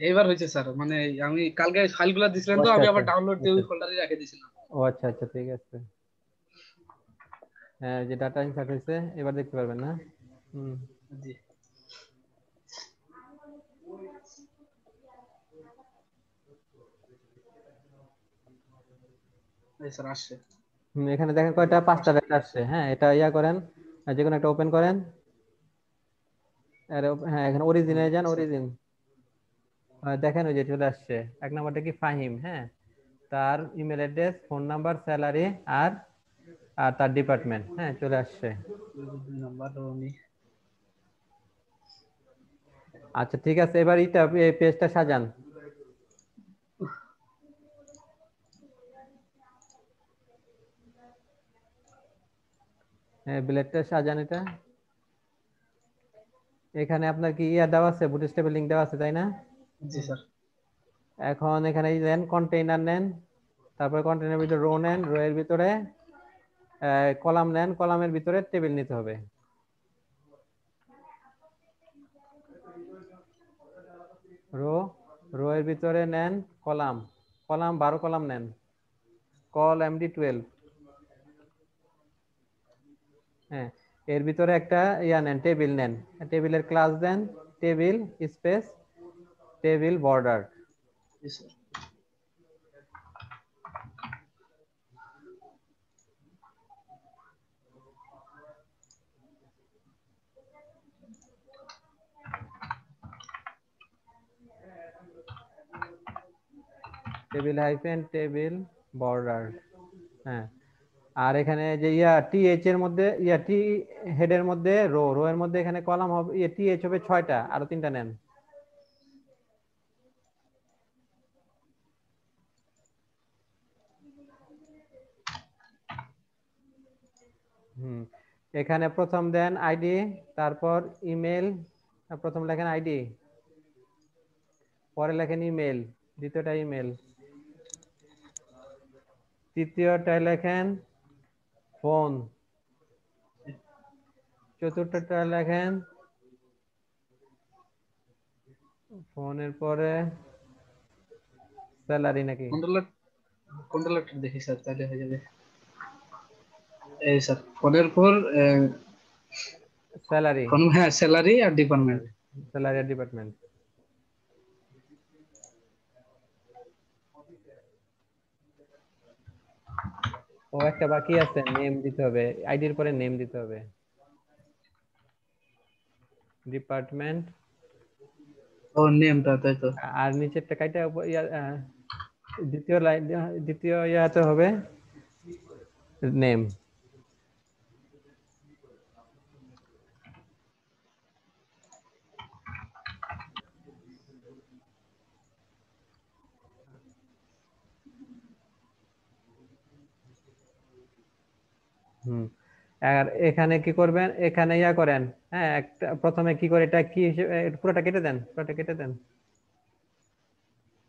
এইবার হয়েছে স্যার, মানে আমি কালকে ফাইলগুলো দিছিলেন ও তো, আচ্ছা আমি আচ্ছা আবার ডাউনলোড দিয়ে আচ্ছা ওই ফোল্ডারে রেখে দিয়েছিলাম। ও আচ্ছা আচ্ছা ঠিক আছে। হ্যাঁ, যে ডাটা ইনসার্ট হয়েছে এবার দেখতে পারবেন না? হুম। জি। এই স্যার আসছে। এখানে দেখেন কয়টা, 5টা আসতে ডাটা আসছে। হ্যাঁ, এটা ইয়া করেন, যে কোনো একটা ওপেন করেন। হ্যাঁ, এখানে অরিজিনে যান, স্যার। অরিজিন। দেখেন ওই যে চলে আসছে। এক নাম্বারটা কি ফাহিম, হ্যাঁ, তার email address, phone number, salary, আর আর তার ডিপার্টমেন্ট, হ্যাঁ চলে আসছে। 2 নাম্বার রনি। আচ্ছা ঠিক আছে, এবার এই পেজটা সাজান। হ্যাঁ, বিলেটটা সাজান এটা। এখানে আপনার কি ইয়া দেওয়া আছে, বুটস্ট্র্যাপের লিংক দেওয়া আছে, তাই না? জি স্যার। এখন এখানে দেন কন্টেইনার নেন, তারপরে কন্টেইনার ভিতরে রো নেন, রো এর ভিতরে কলাম নেন, কলামের ভিতরে টেবিল নিতে হবে। রো, রো এর ভিতরে নেন কলাম, কলাম 12 কলাম নেন, কল MD12। হ্যাঁ, এর ভিতরে একটা ইয়া নেন, টেবিল নেন, টেবিলের ক্লাস দেন, টেবিল স্পেস টেবিল বর্ডার। জি sir. Table hyphen table border. হ্যাঁ, আর এখানে যে ইয়া টি এইচ এর মধ্যে, ইয়া টি হেডের মধ্যে রো, রো এর মধ্যে এখানে কলাম হবে, ইয়া টি এইচ হবে 6টা, আরো 3টা নেন। হুম, এখানে প্রথম দেন আইডি, তারপর ইমেল, প্রথম লেখেন আইডি, পরে লেখেন ইমেল, দ্বিতীয়টা ইমেল, তৃতীয়টা লেখেন ফোন, চতুর্থটা লেখেন ফোনের পরে স্যালারি নাকি কন্ট্রোলার, কন্ট্রোলারটা দেখি স্যার, তাহলে হয়ে যাবে। এই স্যার ফোনের পর স্যালারি, ফোন, হ্যাঁ স্যালারি আর ডিপার্টমেন্ট। Salary department. ও একটা বাকি আছে, নেম দিতে হবে, আইডির পরে নেম দিতে হবে, ডিপার্টমেন্ট। ও নেমটা, তাই তো। আর নিচেরটা কাইটা দ্বিতীয় লাইন, দ্বিতীয় ইয়াতে হবে নেম। হুম, আর এখানে কি করবেন, এখানে ইয়া করেন। হ্যাঁ, একটা প্রথমে কি করে, এটা কি হিসেবে, পুরোটা কেটে দেন, পুরোটা কেটে দেন,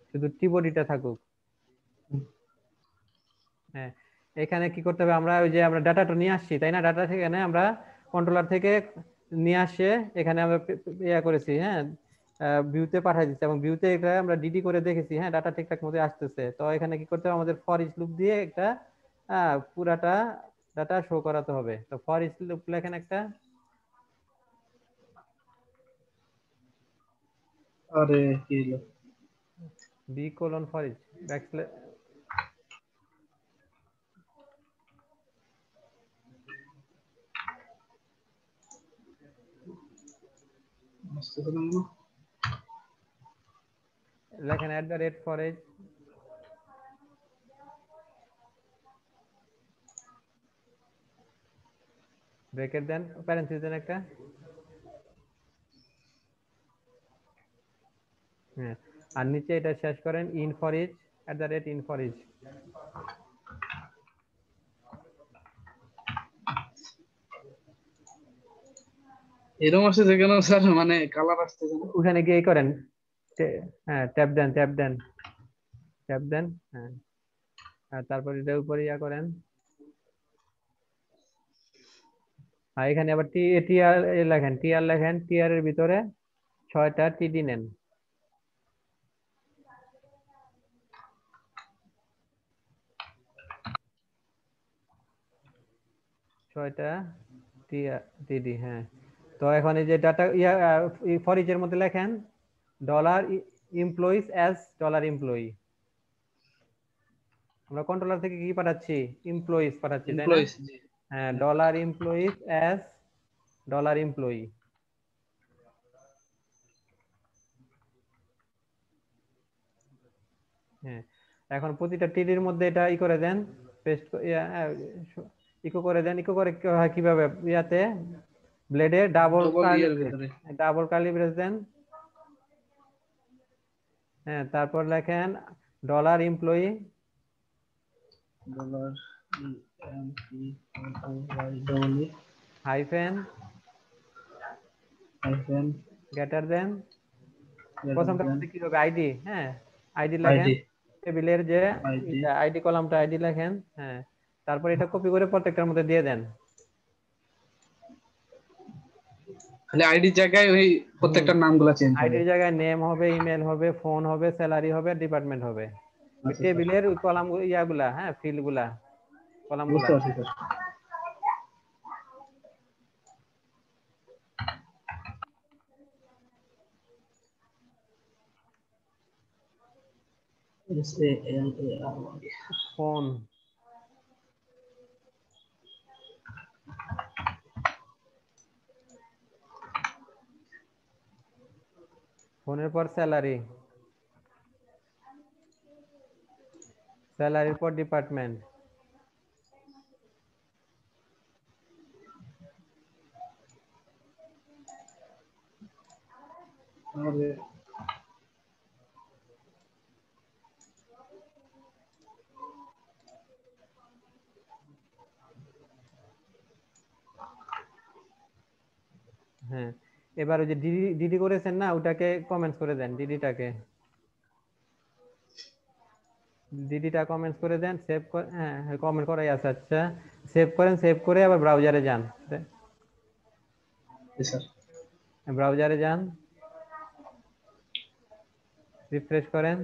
শুধু টিবডিটা থাকুক। হ্যাঁ, এখানে কি করতে হবে, আমরা ওই যে আমরা ডাটাটা নিয়ে আসছি, তাই না? ডাটা থেকে আমরা কন্ট্রোলার থেকে নিয়ে আসে এখানে আমরা ইয়া করেছি, হ্যাঁ, ভিউতে পাঠিয়ে দিচ্ছি, এবং ভিউতে এটা আমরা ডিডি করে দেখেছি, হ্যাঁ ডাটা ঠিকঠাক মতো আসতেছে। তো এখানে কি করতে হবে, আমাদের ফর ইচ লুপ দিয়ে একটা পুরাটা ডাটা শো করাতে হবে। তো ফর ইচ লুপ লেখেন একটা, আরে কি হলো? B colon for each backslash. বুঝতে পারলাম না। লেখেন @ ফর ইচ, ব্রেকেট দেন, প্যারেন্থেসিস দেন একটা। হ্যাঁ, আর নিচে এটা শেষ করেন in for each, @in for each। এরকম আসছে কেন স্যার, মানে কালার আসতেছে না। ওখানে গিয়ে করেন, হ্যাঁ ট্যাপ দেন, ট্যাপ দেন, ট্যাপ দেন। হ্যাঁ, আর তারপর এটার উপরে ইয়া করেন, আর এখানে আবার টিআর লেখেন, টিআর লেখেন, টিআর এর ভিতরে 6টা টিডি নেন। 6টা টিডি, হ্যাঁ। তো এখন এই যে ডাটা ফর ইচ এর মধ্যে লেখেন dollar employees as dollar employee. আমরা কন্ট্রোলার থেকে কি পাঠাচ্ছি? এমপ্লয়িজ পাঠাচ্ছি, তাই না? এমপ্লয়িজ, জি। হ্যাঁ, হ্যাঁ, dollar employees as dollar employee. হ্যাঁ, এখন প্রতিটা টিডির মধ্যে এটা ই করে দেন, পেস্ট ইকো করে দেন। ইকো করে কিভাবে? ইয়াতে ব্লেডে ডাবল ডবল কার্লি ইয়ার ব্রেস, ভিতরে ডাবল কার্লি ব্রেস দেন। হ্যাঁ, তারপর লেখেন dollar employee dollar M P O Y double E hyphen hyphen greater দেন, গ্রেটার প্রথমটার দেন মধ্যে কি হবে? আইডি। হ্যাঁ, আইডি লেখেন, আইডি টেবিলের যে আইডি। আইডি কলামটা আইডি লেখেন। হ্যাঁ, তারপর এটা কপি করে প্রত্যেকটার মধ্যে দিয়ে দেন। খালি আইডির জায়গায় ওই হুম, প্রত্যেকটার নামগুলো চেঞ্জ হবে। আইডির জায়গায় নেম হবে, ইমেল হবে, ফোন হবে, স্যালারি হবে, ডিপার্টমেন্ট হবে। ওই আচ্ছা স্যার, টেবিলের ওই কলাম ইয়াগুলা, হ্যাঁ, ফিল্ড গুলা, কলাম গুলা। বুঝতে পারছি স্যার। SALARY ফোন, ফোনের পর স্যালারি, স্যালারির পর ডিপার্টমেন্ট। তাহলে হ্যাঁ, এবার ওই যে ডিডি ডিডি করেছেন না, ওটাকে কমেন্টস করে দেন, ডিডিটাকে, ডিডিটা কমেন্টস করে দেন, সেভ করে, হ্যাঁ হ্যাঁ, কমেন্ট করাই আছে, আচ্ছা। সেভ করেন, সেভ করে আবার ব্রাউজারে যান, জি স্যার। ব্রাউজারে যান, রিফ্রেশ করেন।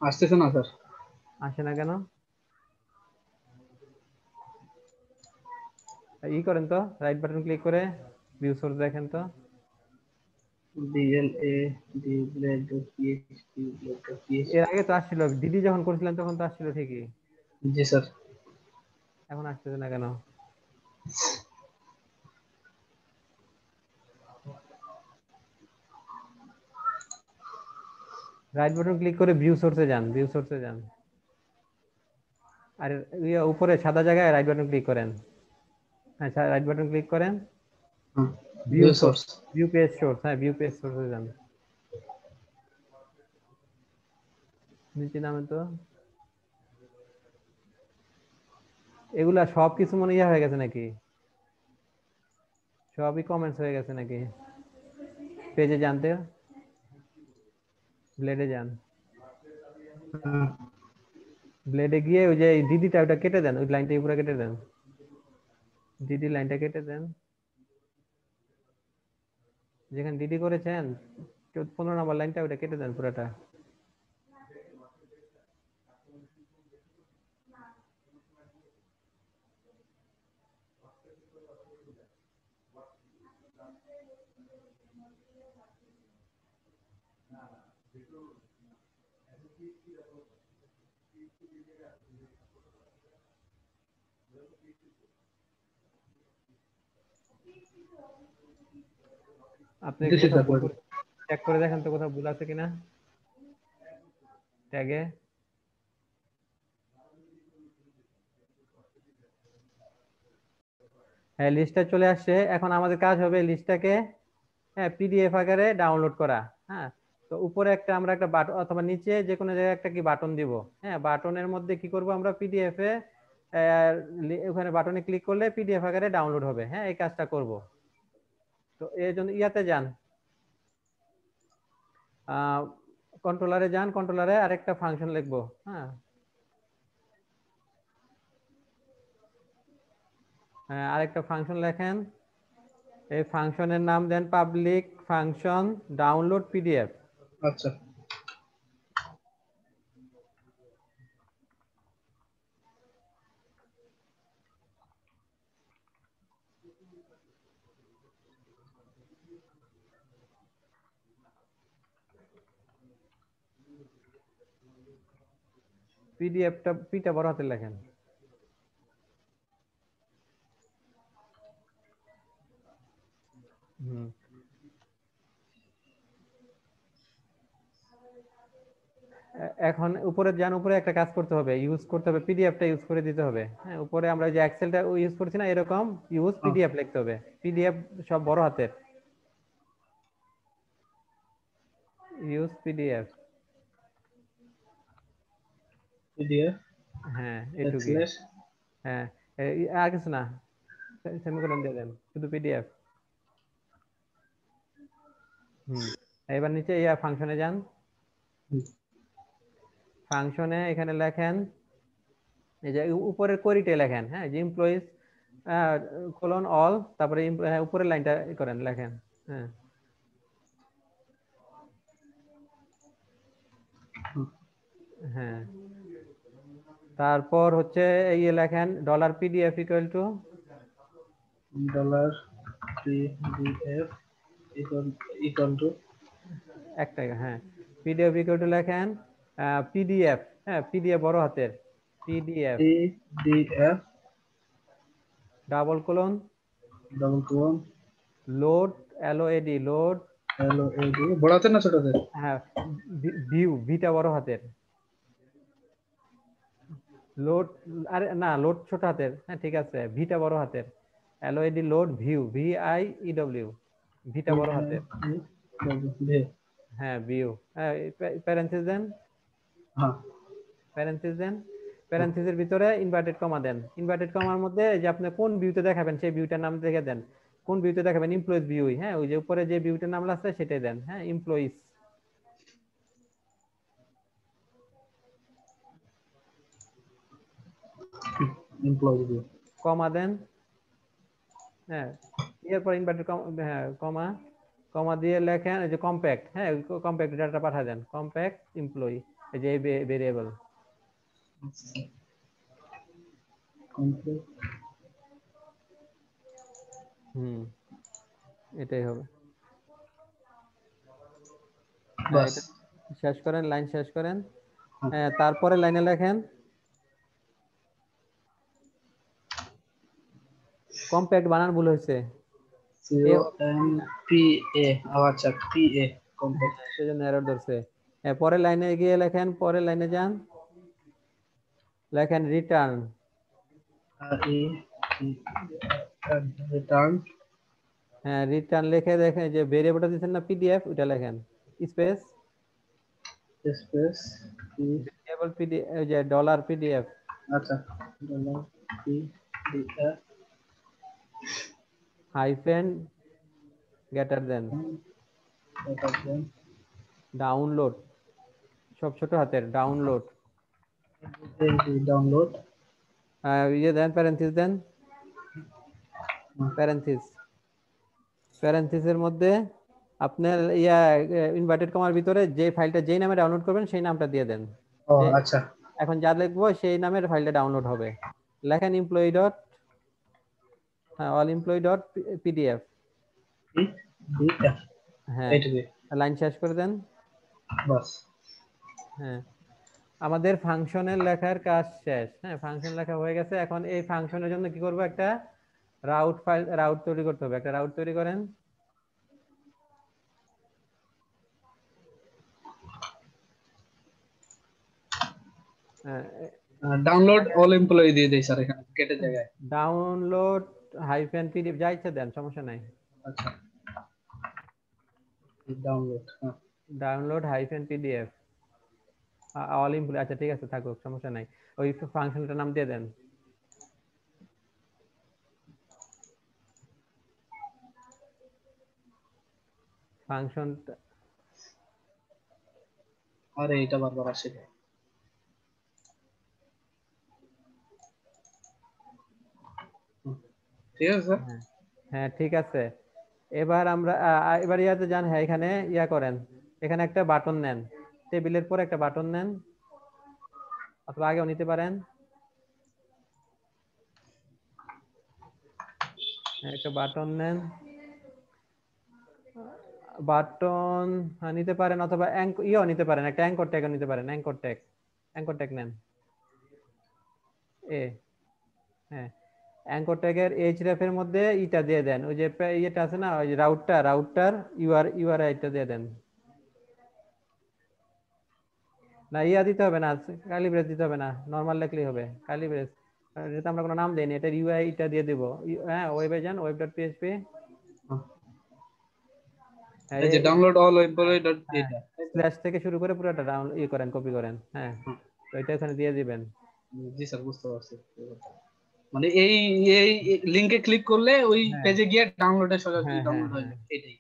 আসতেছে না স্যার। আসে না কেন? ই করেন তো, রাইট বাটন ক্লিক করে ভিউ সোর্স দেখেন তো। DLA dblade.php এর blade.php। আগে তো আসছিল, ডিডি যখন করছিলেন তখন তো আসছিল ঠিকই। জি স্যার। এখন আসতেছে না কেন? রাইট বাটন ক্লিক করে ভিউ সোর্সে যান, ভিউ সোর্সে যান। আর উপরে সাদা জায়গায় রাইট বাটন ক্লিক করেন। আচ্ছা, রাইট বাটন ক্লিক করেন, view view source, source. View page source, হ্যাঁ, ভিউ পেজ সোর্সে যান। নিচে নামে তো, এগুলা সব কিছু মনে ইয়া হয়ে গেছে নাকি? সবই কমেন্টস হয়ে গেছে নাকি? পেজে জানতে, ব্লেডে যান, ব্লেডে গিয়ে ওই যে ডিডিটা ওটা কেটে দেন, ওই লাইনটা উপরে কেটে দেন, ডিডি লাইনটা কেটে দেন, যেখানে ডিডি করেছেন 15 নম্বর লাইনটা ওটা কেটে দেন পুরোটা। আপনি কি দিতেছি কোথাও স্যার ভুল বলুন। করে চেক করে দেখেন তো, কোথাও ভুল আছে কিনা ট্যাগে। হ্যাঁ, লিস্টটা চলে আসছে। এখন আমাদের কাজ হবে লিস্টটাকে, হ্যাঁ, পিডিএফ আকারে ডাউনলোড করা। হ্যাঁ, তো উপরে একটা আমরা একটা বাটন অথবা নিচে যে কোনো জায়গায় একটা কি বাটন দিব। হ্যাঁ, বাটনের মধ্যে কি করব আমরা? পিডিএফ এ ওখানে বাটনে ক্লিক করলে পিডিএফ আকারে ডাউনলোড হবে। হ্যাঁ, এই কাজটা করব। তো এই জন্য ইয়াতে যান, কন্ট্রোলারে যান, কন্ট্রোলারে আরেকটা ফাংশন লিখবো। হ্যাঁ, আরেকটা ফাংশন লেখেন। এই ফাংশনের নাম দেন পাবলিক ফাংশন ডাউনলোড পিডিএফ। আচ্ছা, পিডিএফটা পিটা বড় হাতে লেখেন। হুম, এখন উপরে যান, উপরে একটা কাজ করতে হবে, ইউজ করতে হবে, পিডিএফটা ইউজ করে দিতে হবে। হ্যাঁ, উপরে আমরা যে এক্সেলটা ইউজ করছি না, এরকম ইউজ হ্যাঁ, পিডিএফ লিখতে হবে। পিডিএফ সব বড় হাতের, ইউজ পিডিএফ। পিডিএফ হ্যাঁ, এটুকুই। ব্যাকস্ল্যাশ। হ্যাঁ, আর কিছু না, সেমিকোলন দিয়ে দেন, শুধু পিডিএফ। হুম, এবার নিচে ইয়া ফাংশনে যান। ফাংশনে এখানে লেখেন, এই যে উপরের কোয়েরিতে লেখেন, হ্যাঁ, যে এমপ্লয়িজ কোলন অল, তারপরে উপরের লাইনটা করেন, লেখেন। হ্যাঁ, হ্যাঁ, তারপর হচ্ছে ইয়ে লেখেন dollar PDF equal to dollar PDF equal to একটা, হ্যাঁ, পিডিএফ ইকুয়াল টু লেখেন পিডিএফ, হ্যাঁ, পিডিএফ বড় হাতের, PDF PDF double colon double colon load, L O A D load, L O A D বড় হাতের না ছোট হাতের? হ্যাঁ, ভিউ, ভিটা বড় হাতের, লোড, আরে না, লোড ছোট হাতের, হ্যাঁ ঠিক আছে, ভিটা বড় হাতের, এলওএডি লোড ভিউ, VIEW, ভিটা বড় হাতের, হ্যাঁ ভিউ, হ্যাঁ, প্যারেন্থেসিস দেন, হ্যাঁ, প্যারেন্থেসিস দেন, প্যারেন্থেসিসের ভিতরে ইনভার্টেড কমা দেন। ইনভার্টেড কমার মধ্যে যে আপনি কোন ভিউতে দেখাবেন সেই ভিউটার নাম দেখে দেন। কোন ভিউতে দেখাবেন? এমপ্লয়িজ ভিউ, হ্যাঁ, ওই যে উপরে যে ভিউটার নাম আছে সেটাই দেন, হ্যাঁ, এমপ্লয়িজ। এমপ্লয়ি। কমা দেন, হ্যাঁ, এরপর ইনভার্টেড কমা, হ্যাঁ কমা, কমা দিয়ে লেখেন এই যে কম্প্যাক্ট, হ্যাঁ, কম্প্যাক্ট ডাটা পাঠা দেন, কম্প্যাক্ট এমপ্লয়ি, এই যে ভেরিয়েবল। হুম, এটাই হবে। হ্যাঁ, বাস। এটা শেষ করেন, লাইন শেষ করেন। হ্যাঁ, তারপরে লাইনে লেখেন কম্প্যাক্ট, বানান ভুল হয়েছে। এ, COMPA, আচ্ছা PA কম্প্যাক্ট। হ্যাঁ, সেজন্য এরর ধরছে। হ্যাঁ, পরের লাইনে গিয়ে লেখেন, পরের লাইনে যান, লেখেন রিটার্ন। RE রিটার্ন হ্যাঁ, রিটার্ন লিখে দেখেন যে ভেরিয়েবলটা দিচ্ছেন না পিডিএফ, ওটা লেখেন space space P. Variable PDF, ওই যে ডলার পিডিএফ আচ্ছা, ডলার পিডিএফ হাইফেন গ্রেটার দেন ডাউনলোড, সব ছোট হাতের, ডাউনলোড, ডাউনলোড। ইয়ে দেন, প্যারেন্থিস দেন, প্যারেন্থিস, প্যারেন্থিসের মধ্যে আপনার ইয়া ইনভার্টেড কমার ভিতরে যে ফাইলটা যেই নামে ডাউনলোড করবেন সেই নামটা দিয়ে দেন। ও যে আচ্ছা, এখন যা লিখবো সেই নামের ফাইলটা ডাউনলোড হবে। লেখেন এমপ্লয়ি ডট, হ্যাঁ, all employee dot PDF. PDF হ্যাঁ, এইটুকু। লাইন শেষ করে দেন। বাস। হ্যাঁ, আমাদের ফাংশনের লেখার কাজ শেষ। হ্যাঁ, ফাংশন লেখা হয়ে গেছে। এখন এই ফাংশনের জন্য কি করব, একটা রাউট ফাইল, রাউট তৈরি করতে হবে। একটা রাউট তৈরি করেন। ডাউনলোড অল এমপ্লয়ি দিয়ে দেই স্যার এখানে গেটের জায়গায়। ডাউনলোড হাইফেন পিডিএফ, যা ইচ্ছা দেন, সমস্যা নাই। আচ্ছা, ডাউনলোড, হ্যাঁ। Download hyphen PDF all employee, আচ্ছা ঠিক আছে, থাকুক, সমস্যা নাই। ওই ফাংশনটার নাম দিয়ে দেন। ফাংশন, আরে এটা বারবার আসে। হুম, ঠিক আছে স্যার। হ্যাঁ, হ্যাঁ ঠিক আছে। এবার আমরা এবার ইয়াতে যান। হ্যাঁ, এখানে ইয়া করেন, এখানে একটা বাটন নেন, টেবিলের পর একটা বাটন নেন, অথবা আগেও নিতে পারেন। হ্যাঁ, একটা বাটন নেন, বাটন নিতে পারেন, অথবা ইয়েও নিতে পারেন, একটা অ্যাঙ্কর ট্যাগও নিতে পারেন, অ্যাঙ্কর ট্যাগ, অ্যাঙ্কর ট্যাগ নেন এ। হ্যাঁ, অ্যাঙ্কর ট্যাগের এইচরেফ এর মধ্যে ইটা দিয়ে দেন, ওই যে ইয়েটা আছে না, ওই রাউটার ইউআরআইটা দিয়ে দেন। না, ইয়া দিতে হবে না, কার্লি ব্রেস দিতে হবে না, নরমাল লিখলেই হবে কার্লি ব্রেস। যেটা আমরা কোনো নাম দেইনি, এটা ইউআইটা দিয়ে দিব। হ্যাঁ, ওয়েবে যান, ওয়েব ডট পিএইচপি। হুম, হ্যাঁ এই যে ডাউনলোড অল এমপ্লয়ি ডট হ্যাঁ, এটা। স্ল্যাশ থেকে শুরু করে পুরোটা ডাউন করেন, কপি করেন। হ্যাঁ, হুম, তো এটা এখানে দিয়ে দিবেন। জি স্যার, বুঝতে পারছি। মানে এই এই লিংকে ক্লিক করলে ওই হ্যাঁ, পেজে গিয়ে ডাউনলোডে সোজাসুজি হ্যাঁ, হ্যাঁ, ডাউনলোড হয়ে হ্যাঁ, যাবে, এটাই।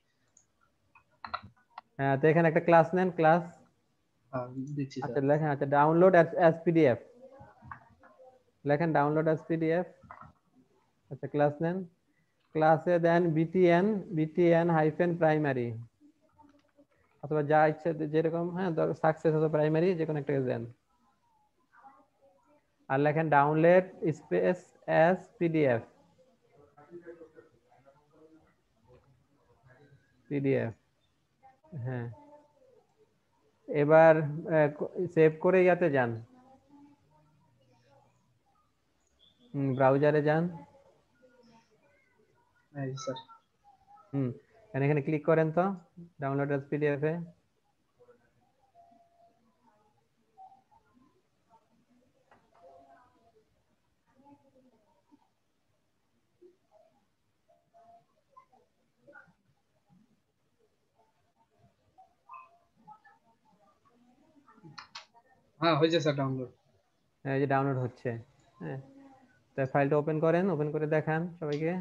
হ্যাঁ। তো এখানে একটা ক্লাস নেন, ক্লাস। হ্যাঁ, দিচ্ছি আচ্ছা, স্যার। লেখেন, আচ্ছা, ডাউনলোড অ্যাজ পিডিএফ লেখেন, ডাউনলোড অ্যাজ পিডিএফ। আচ্ছা, ক্লাস নেন, ক্লাসে দেন বিটিএন হাইফেন প্রাইমারি, অথবা যা ইচ্ছে যেরকম, হ্যাঁ, সাকসেস অথবা প্রাইমারি যে কোনো একটা দেন। আর লেখেন download space as PDF, PDF. হ্যাঁ, এবার সেভ করে ইয়াতে যান, ব্রাউজারে যান। এই স্যার। হুম, এখানে এখানে ক্লিক করেন তো, ডাউনলোড এস পিডিএফ এ। হ্যাঁ, হয়েছে স্যার ডাউনলোড। এই যে ডাউনলোড হচ্ছে। হ্যাঁ, তো ফাইলটা ওপেন করেন, ওপেন করে দেখান সবাইকে।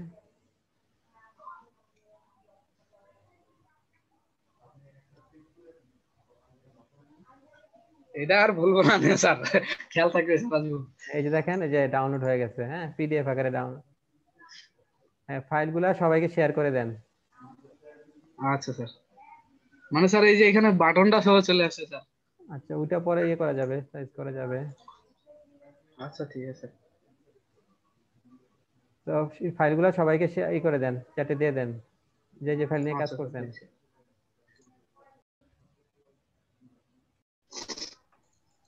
এটা আর ভুলবো না স্যার, খেয়াল থাকবে স্যার আজীবন। এই যে দেখেন, এই যে ডাউনলোড হয়ে গেছে। হ্যাঁ, পিডিএফ আকারে ডাউনলোড। হ্যাঁ, ফাইলগুলা সবাইকে শেয়ার করে দেন। আচ্ছা স্যার, মানে স্যার এই যে এখানে বাটনটা সহ চলে আসছে স্যার। আচ্ছা, ওইটা পরে ইয়ে করা যাবে, সাইজ করা যাবে। আচ্ছা ঠিক আছে। তো এই ফাইলগুলা সবাইকে ই করে দেন, চ্যাটে দিয়ে দেন, যে যে ফাইল নিয়ে কাজ আচ্ছা স্যার, করছেন। দিচ্ছি।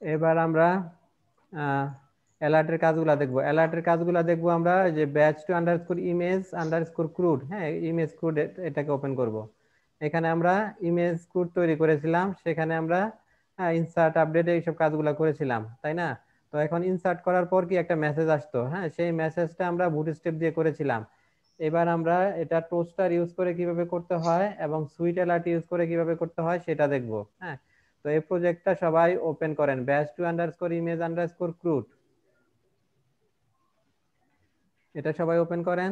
এবার আমরা অ্যালার্টের কাজগুলা দেখবো। অ্যালার্টের কাজগুলা দেখবো আমরা, যে batch two underscore image underscore crud. হ্যাঁ, ইমেজ ক্রুড এটাকে ওপেন করব। এখানে আমরা ইমেজ ক্রুড তৈরি করেছিলাম, সেখানে আমরা ইনসার্ট আপডেট এইসব কাজগুলা করেছিলাম, তাই না? তো এখন ইনসার্ট করার পর কি একটা মেসেজ আসতো, হ্যাঁ, সেই মেসেজটা আমরা বুটস্ট্র্যাপ দিয়ে করেছিলাম। এবার আমরা এটা টোস্টার ইউজ করে কিভাবে করতে হয় এবং সুইট অ্যালার্ট ইউজ করে কিভাবে করতে হয় সেটা দেখবো। হ্যাঁ, তো এই প্রজেক্টটা সবাই ওপেন করেন, batch two underscore image underscore crud, এটা সবাই ওপেন করেন।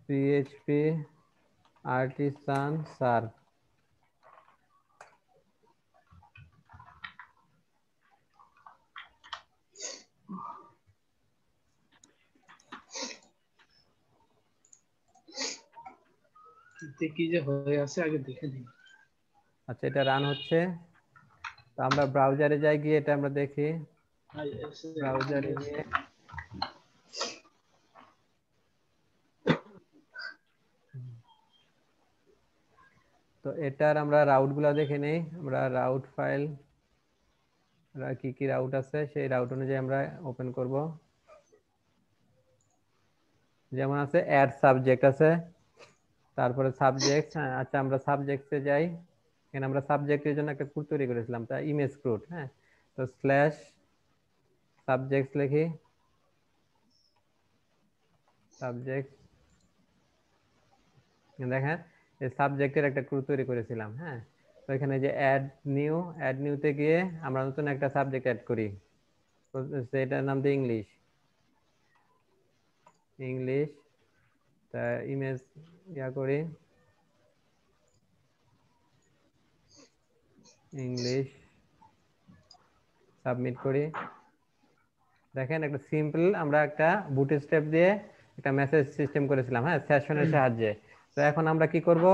PHP artisan sir. কি যে হয়ে আছে আগে দেখে দিই। আচ্ছা, এটা রান হচ্ছে। তো আমরা ব্রাউজারে যাই, গিয়ে এটা আমরা দেখি। ব্রাউজারে গিয়ে তো এটার আমরা রাউট গুলা দেখে নেই। আমরা রাউট ফাইল, কি কি রাউট আছে সেই রাউট অনুযায়ী আমরা ওপেন করব। যেমন আছে অ্যাড সাবজেক্ট আছে, তারপরে সাবজেক্ট। আচ্ছা, আমরা সাবজেক্টে যাই। এখানে আমরা সাবজেক্টের জন্য একটা ক্রুড তৈরি করেছিলাম, তা ইমেজ ক্রুড। হ্যাঁ, তো স্ল্যাশ সাবজেক্ট লিখি, সাবজেক্ট। দেখেন, এই সাবজেক্টের একটা ক্রুড তৈরি করেছিলাম। হ্যাঁ, তো এখানে যে অ্যাড নিউতে গিয়ে আমরা নতুন একটা সাবজেক্ট অ্যাড করি, তো সেটার নাম দিই ইংলিশ। ইংলিশ তা ইমেজ ইয়া করি, ইংলিশ সাবমিট করি। দেখেন একটা সিম্পল আমরা একটা বুটস্ট্র্যাপ দিয়ে একটা মেসেজ সিস্টেম করেছিলাম, হ্যাঁ, সেশনের সাহায্যে। তো এখন আমরা কি করব,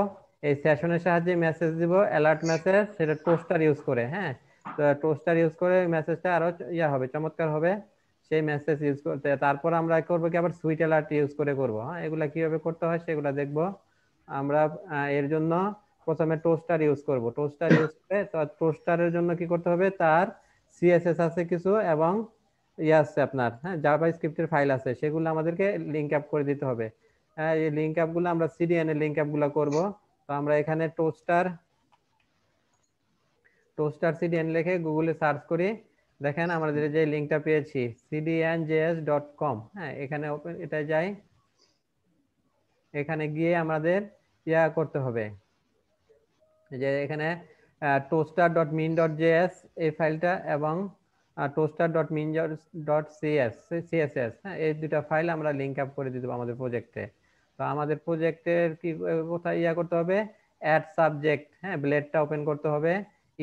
এই সেশনের সাহায্যে মেসেজ দিব, অ্যালার্ট মেসেজ, সেটা টোস্টার ইউজ করে, হ্যাঁ। তো টোস্টার ইউজ করে মেসেজটা আরো ইয়া হবে, চমৎকার হবে সেই মেসেজ ইউজ করতে। তারপর আমরা করবো কি, আবার সুইট অ্যালার্ট ইউজ করে করব, হ্যাঁ। এগুলা কিভাবে করতে হয় সেগুলা দেখবো আমরা। এর জন্য প্রথমে টোস্টার ইউজ করব। টোস্টার ইউজ করে, তো টোস্টারের জন্য কি করতে হবে, তার সিএসএস আছে কিছু, এবং ইয়ে আছে আপনার, হ্যাঁ, জাভা স্ক্রিপ্টের ফাইল আছে, সেগুলো আমাদেরকে লিঙ্ক আপ করে দিতে হবে। হ্যাঁ, এই লিঙ্ক আপ গুলো আমরা সিডিএন এর লিঙ্ক আপ গুলো করবো। তো আমরা এখানে টোস্টার টোস্টার সিডিএন লিখে গুগলে সার্চ করি। দেখেন আমাদের যে লিঙ্কটা পেয়েছি cdnjs.com, হ্যাঁ, এখানে ওপেন, এটা যাই। এখানে গিয়ে আমাদের ইয়া করতে হবে, যে এখানে toaster.min.js এই ফাইলটা, এবং toaster.min.css, হ্যাঁ, এই দুটা ফাইল আমরা লিংক আপ করে দিতে আমাদের প্রজেক্টে। তো আমাদের প্রজেক্টের কি কোথায় ইয়া করতে হবে, অ্যাড সাবজেক্ট, হ্যাঁ, ব্লেডটা ওপেন করতে হবে,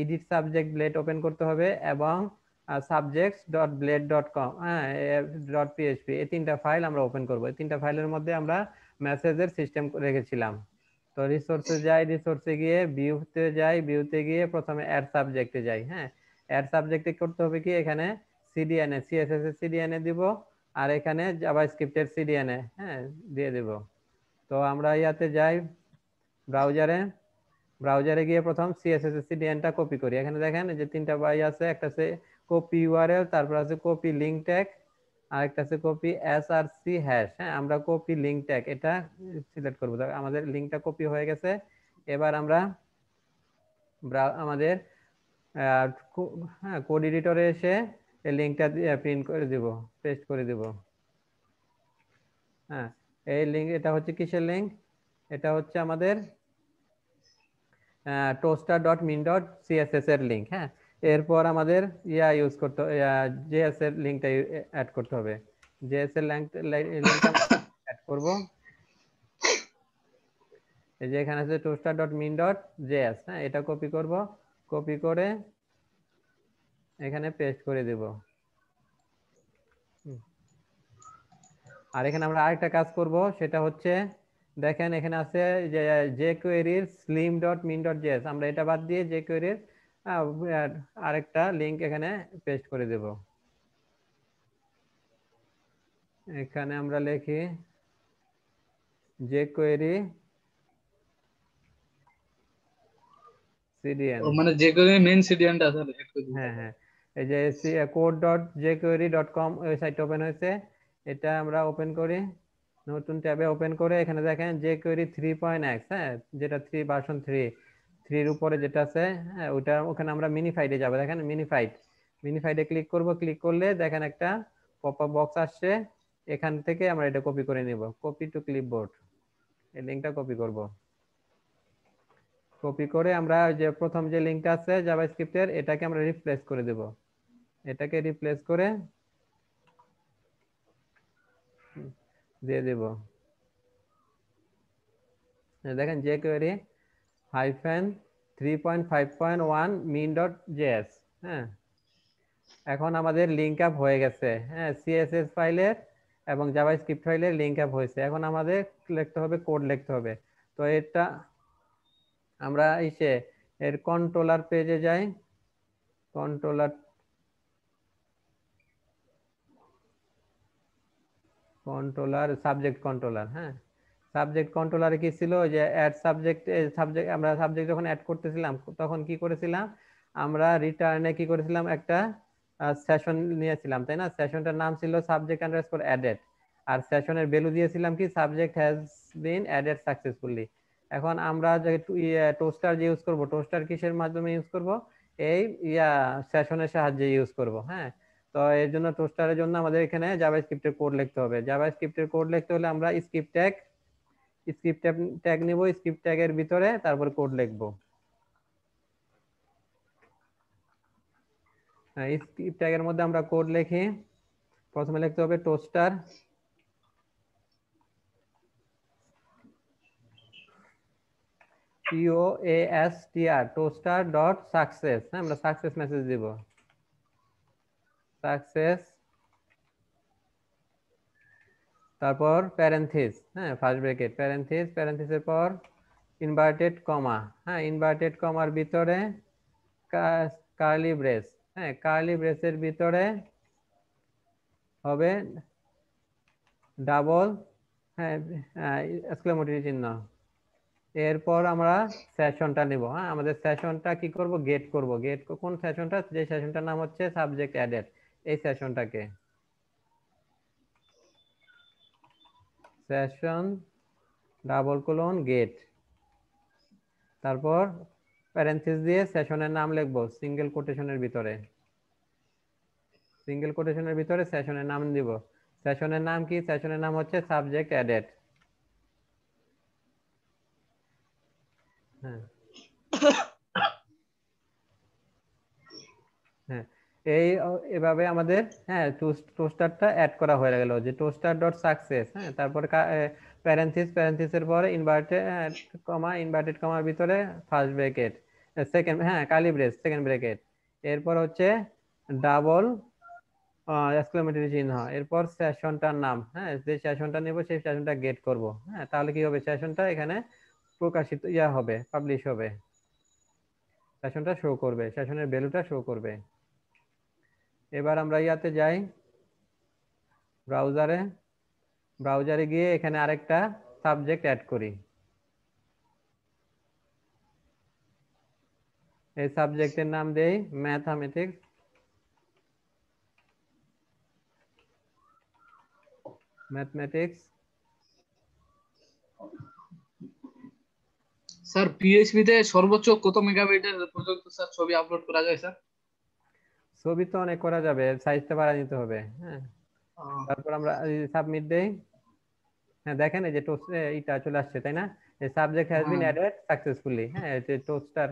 এডিট সাবজেক্ট ব্লেড ওপেন করতে হবে, এবং subjects.blade.com, হ্যাঁ, .php, এই তিনটা ফাইল আমরা ওপেন করব। এই তিনটা ফাইলের মধ্যে আমরা মেসেজের সিস্টেম রেখেছিলাম। তো রিসোর্সে যাই, রিসোর্সে গিয়ে ভিউতে যাই, ভিউতে গিয়ে প্রথমে অ্যাড সাবজেক্টে যাই, হ্যাঁ। অ্যাড সাবজেক্টে করতে হবে কি, এখানে সিডিএনএ, সিএসএস এর সিডিএনএ দিব, আর এখানে জাভাস্ক্রিপ্টের সিডিএনএ, হ্যাঁ, দিয়ে দিব। তো আমরা ইয়াতে যাই, ব্রাউজারে, ব্রাউজারে গিয়ে প্রথম সিএসএস এর সিডিএনটা কপি করি। এখানে দেখেন যে তিনটা বাই আছে, একটা আছে কপি ইউআরএল, তারপর আছে কপি লিঙ্ক ট্যাগ, আর একটা আছে কপি এসআরসি হ্যাশ, হ্যাঁ। আমরা কপি লিঙ্ক ট্যাগ এটা সিলেক্ট করব। আমাদের লিঙ্কটা কপি হয়ে গেছে। এবার আমরা আমাদের হ্যাঁ, কোড এডিটরে এসে এই লিঙ্কটা প্রিন্ট করে দিব, পেস্ট করে দিব, হ্যাঁ। এই লিঙ্ক, এটা হচ্ছে কিসের লিঙ্ক, এটা হচ্ছে আমাদের toaster.min.css এর লিঙ্ক, হ্যাঁ। এরপর আমাদের ইয়া ইউজ করতে, জেএস এর লিঙ্কটা অ্যাড করতে হবে। জেএস এর লিঙ্কটা অ্যাড করব। এই যে এখানে আছে toaster.min.js, হ্যাঁ, এটা কপি করব, কপি করে এখানে পেস্ট করে দেব। আর এখানে আমরা আরেকটা কাজ করব, সেটা হচ্ছে দেখেন এখানে আছে যে jQuery-র slim.min.js, আমরা এটা বাদ দিয়ে jQuery-র আরেকটা লিংক এখানে পেস্ট করে দেব। এখানে আমরা লিখি jQuery CDN, মানে যে করে মেইন সিডিএনটা আছে অ্যাড করে দিতে হ্যাঁ হবে। হ্যাঁ, এই যে code.jquery.com ওয়েবসাইট ওপেন হয়েছে, এটা আমরা ওপেন করি, নতুন ট্যাবে ওপেন করে এখানে দেখেন jQuery 3.x, হ্যাঁ, যেটা 3 ভার্সন 3 এর উপরে যেটা আছে, হ্যাঁ, ওটা ওখানে আমরা মিনিফাইডে যাব। দেখেন মিনিফাইডে ক্লিক করব, ক্লিক করলে দেখেন একটা পপআপ বক্স আসছে, এখান থেকে আমরা এটা কপি করে নিব, কপি টু ক্লিপবোর্ড, এই লিংকটা কপি করব। কপি করে আমরা যে প্রথম যে লিংকটা আছে জাভাস্ক্রিপ্টের, এটাকে আমরা রিপ্লেস করে দেব। এটাকে রিপ্লেস করে দিয়ে দেব। দেখেন jQuery -3.5.1 min.js, হ্যাঁ। এখন আমাদের লিংক আপ হয়ে গেছে, হ্যাঁ, সিএসএস ফাইলের এবং জাভাস্ক্রিপ্ট ফাইলের লিংক আপ হয়েছে। এখন আমাদের লিখতে হবে, কোড লিখতে হবে। তো এটা আমরা এর কন্ট্রোলার পেজে যাই, কন্ট্রোলার সাবজেক্ট কন্ট্রোলার, হ্যাঁ। সাবজেক্ট কন্ট্রোলারে কি ছিল, যে অ্যাড সাবজেক্ট, আমরা সাবজেক্ট যখন অ্যাড করতেছিলাম তখন কি করেছিলাম, আমরা রিটার্নে কি করেছিলাম, একটা সেশন নিয়েছিলাম, তাই না। সেশনটার নাম ছিল সাবজেক্ট আন্ডারস্কোর অ্যাডেড, আর সেশনের ভ্যালু দিয়েছিলাম কি, subject has been added successfully. এখন আমরা যে টোস্টার যে ইউজ করব, টোস্টার কিসের মাধ্যমে ইউজ করব, এই সেশনের সাহায্যে ইউজ করব, হ্যাঁ। তো এর জন্য টোস্টারের জন্য আমাদের এখানে জাভাস্ক্রিপ্টের কোড লিখতে হবে। জাভাস্ক্রিপ্টের কোড লিখতে হলে আমরা স্ক্রিপ্ট ট্যাগ নিব, স্ক্রিপ্ট ট্যাগের ভিতরে তারপর কোড লিখব। স্ক্রিপ্ট ট্যাগের মধ্যে আমরা কোড লিখি, প্রথমে লিখতে হবে toaster TOASTR toaster dot success. হ্যাঁ, আমরা সাকসেস মেসেজ দিব, সাকসেস, তারপর প্যারেন্থিস, হ্যাঁ ফার্স্ট ব্র্যাকেট প্যারেন্থিস, প্যারেন্থিসের পর ইনভার্টেড কমা, হ্যাঁ ইনভার্টেড কমার ভিতরে কার্লি ব্রেস, হ্যাঁ কার্লি ব্রেসের ভিতরে হবে ডাবল, হ্যাঁ এক্সক্লেমেটরি চিহ্ন। এরপর আমরা সেশনটা নিব, হ্যাঁ আমাদের সেশনটা কি করব, গেট করব। গেট কোন সেশনটা, যে সেশনটার নাম হচ্ছে সাবজেক্ট অ্যাডেড, এই সেশনটাকে সেশন ডাবল কোলন গেট, তারপর প্যারেন্থেসিস দিয়ে সেশনের নাম লিখবো সিঙ্গেল কোটেশনের ভিতরে, সিঙ্গেল কোটেশনের ভিতরে সেশনের নাম দিব। সেশনের নাম কি, সেশনের নাম হচ্ছে সাবজেক্ট অ্যাডেড। হ্যাঁ হ্যাঁ এই এভাবে আমাদের, হ্যাঁ টোস্টারটা অ্যাড করা হয়ে গেল, যে টোস্টার ডট সাকসেস, হ্যাঁ তারপরে প্যারেন্থিস, প্যারেন্থিসের পরে ইনভার্টেড কমা, ইনভার্টেড কমার ভিতরে ফার্স্ট ব্র্যাকেট, সেকেন্ড, হ্যাঁ কার্লি ব্রেস সেকেন্ড ব্র্যাকেট, এরপর হচ্ছে ডাবল এক্সক্লেমেটরি চিহ্ন, এরপর সেশনটার নাম, হ্যাঁ যে সেশনটা নেব সেই সেশনটা গেট করব। হ্যাঁ তাহলে কি হবে, সেশনটা এখানে প্রকাশিত হবে, পাবলিশ হবে, সেশনটা শো করবে, সেশনের ভ্যালুটা শো করবে। এবার আমরা ইয়াতে যাই, ব্রাউজারে, ব্রাউজারে গিয়ে এখানে আরেকটা সাবজেক্ট অ্যাড করি। এই সাবজেক্টের নাম দেই ম্যাথামেটিক্স, ম্যাথমেটিক্স। স্যার পিএইচপি তে সর্বোচ্চ কত মেগাবাইটের পর্যন্ত স্যার ছবি আপলোড করা যায় স্যার? ছবি তো অনেক করা যাবে, সাইজটা বাড়া নিতে হবে। হ্যাঁ তারপর আমরা সাবমিট দেই। হ্যাঁ দেখেন এই যে এইটা চলে আসছে তাই না, এই সাবজেক্ট হ্যাজ বিন হ্যাঁ অ্যাডেড সাকসেসফুলি, হ্যাঁ এই যে টোস্টার,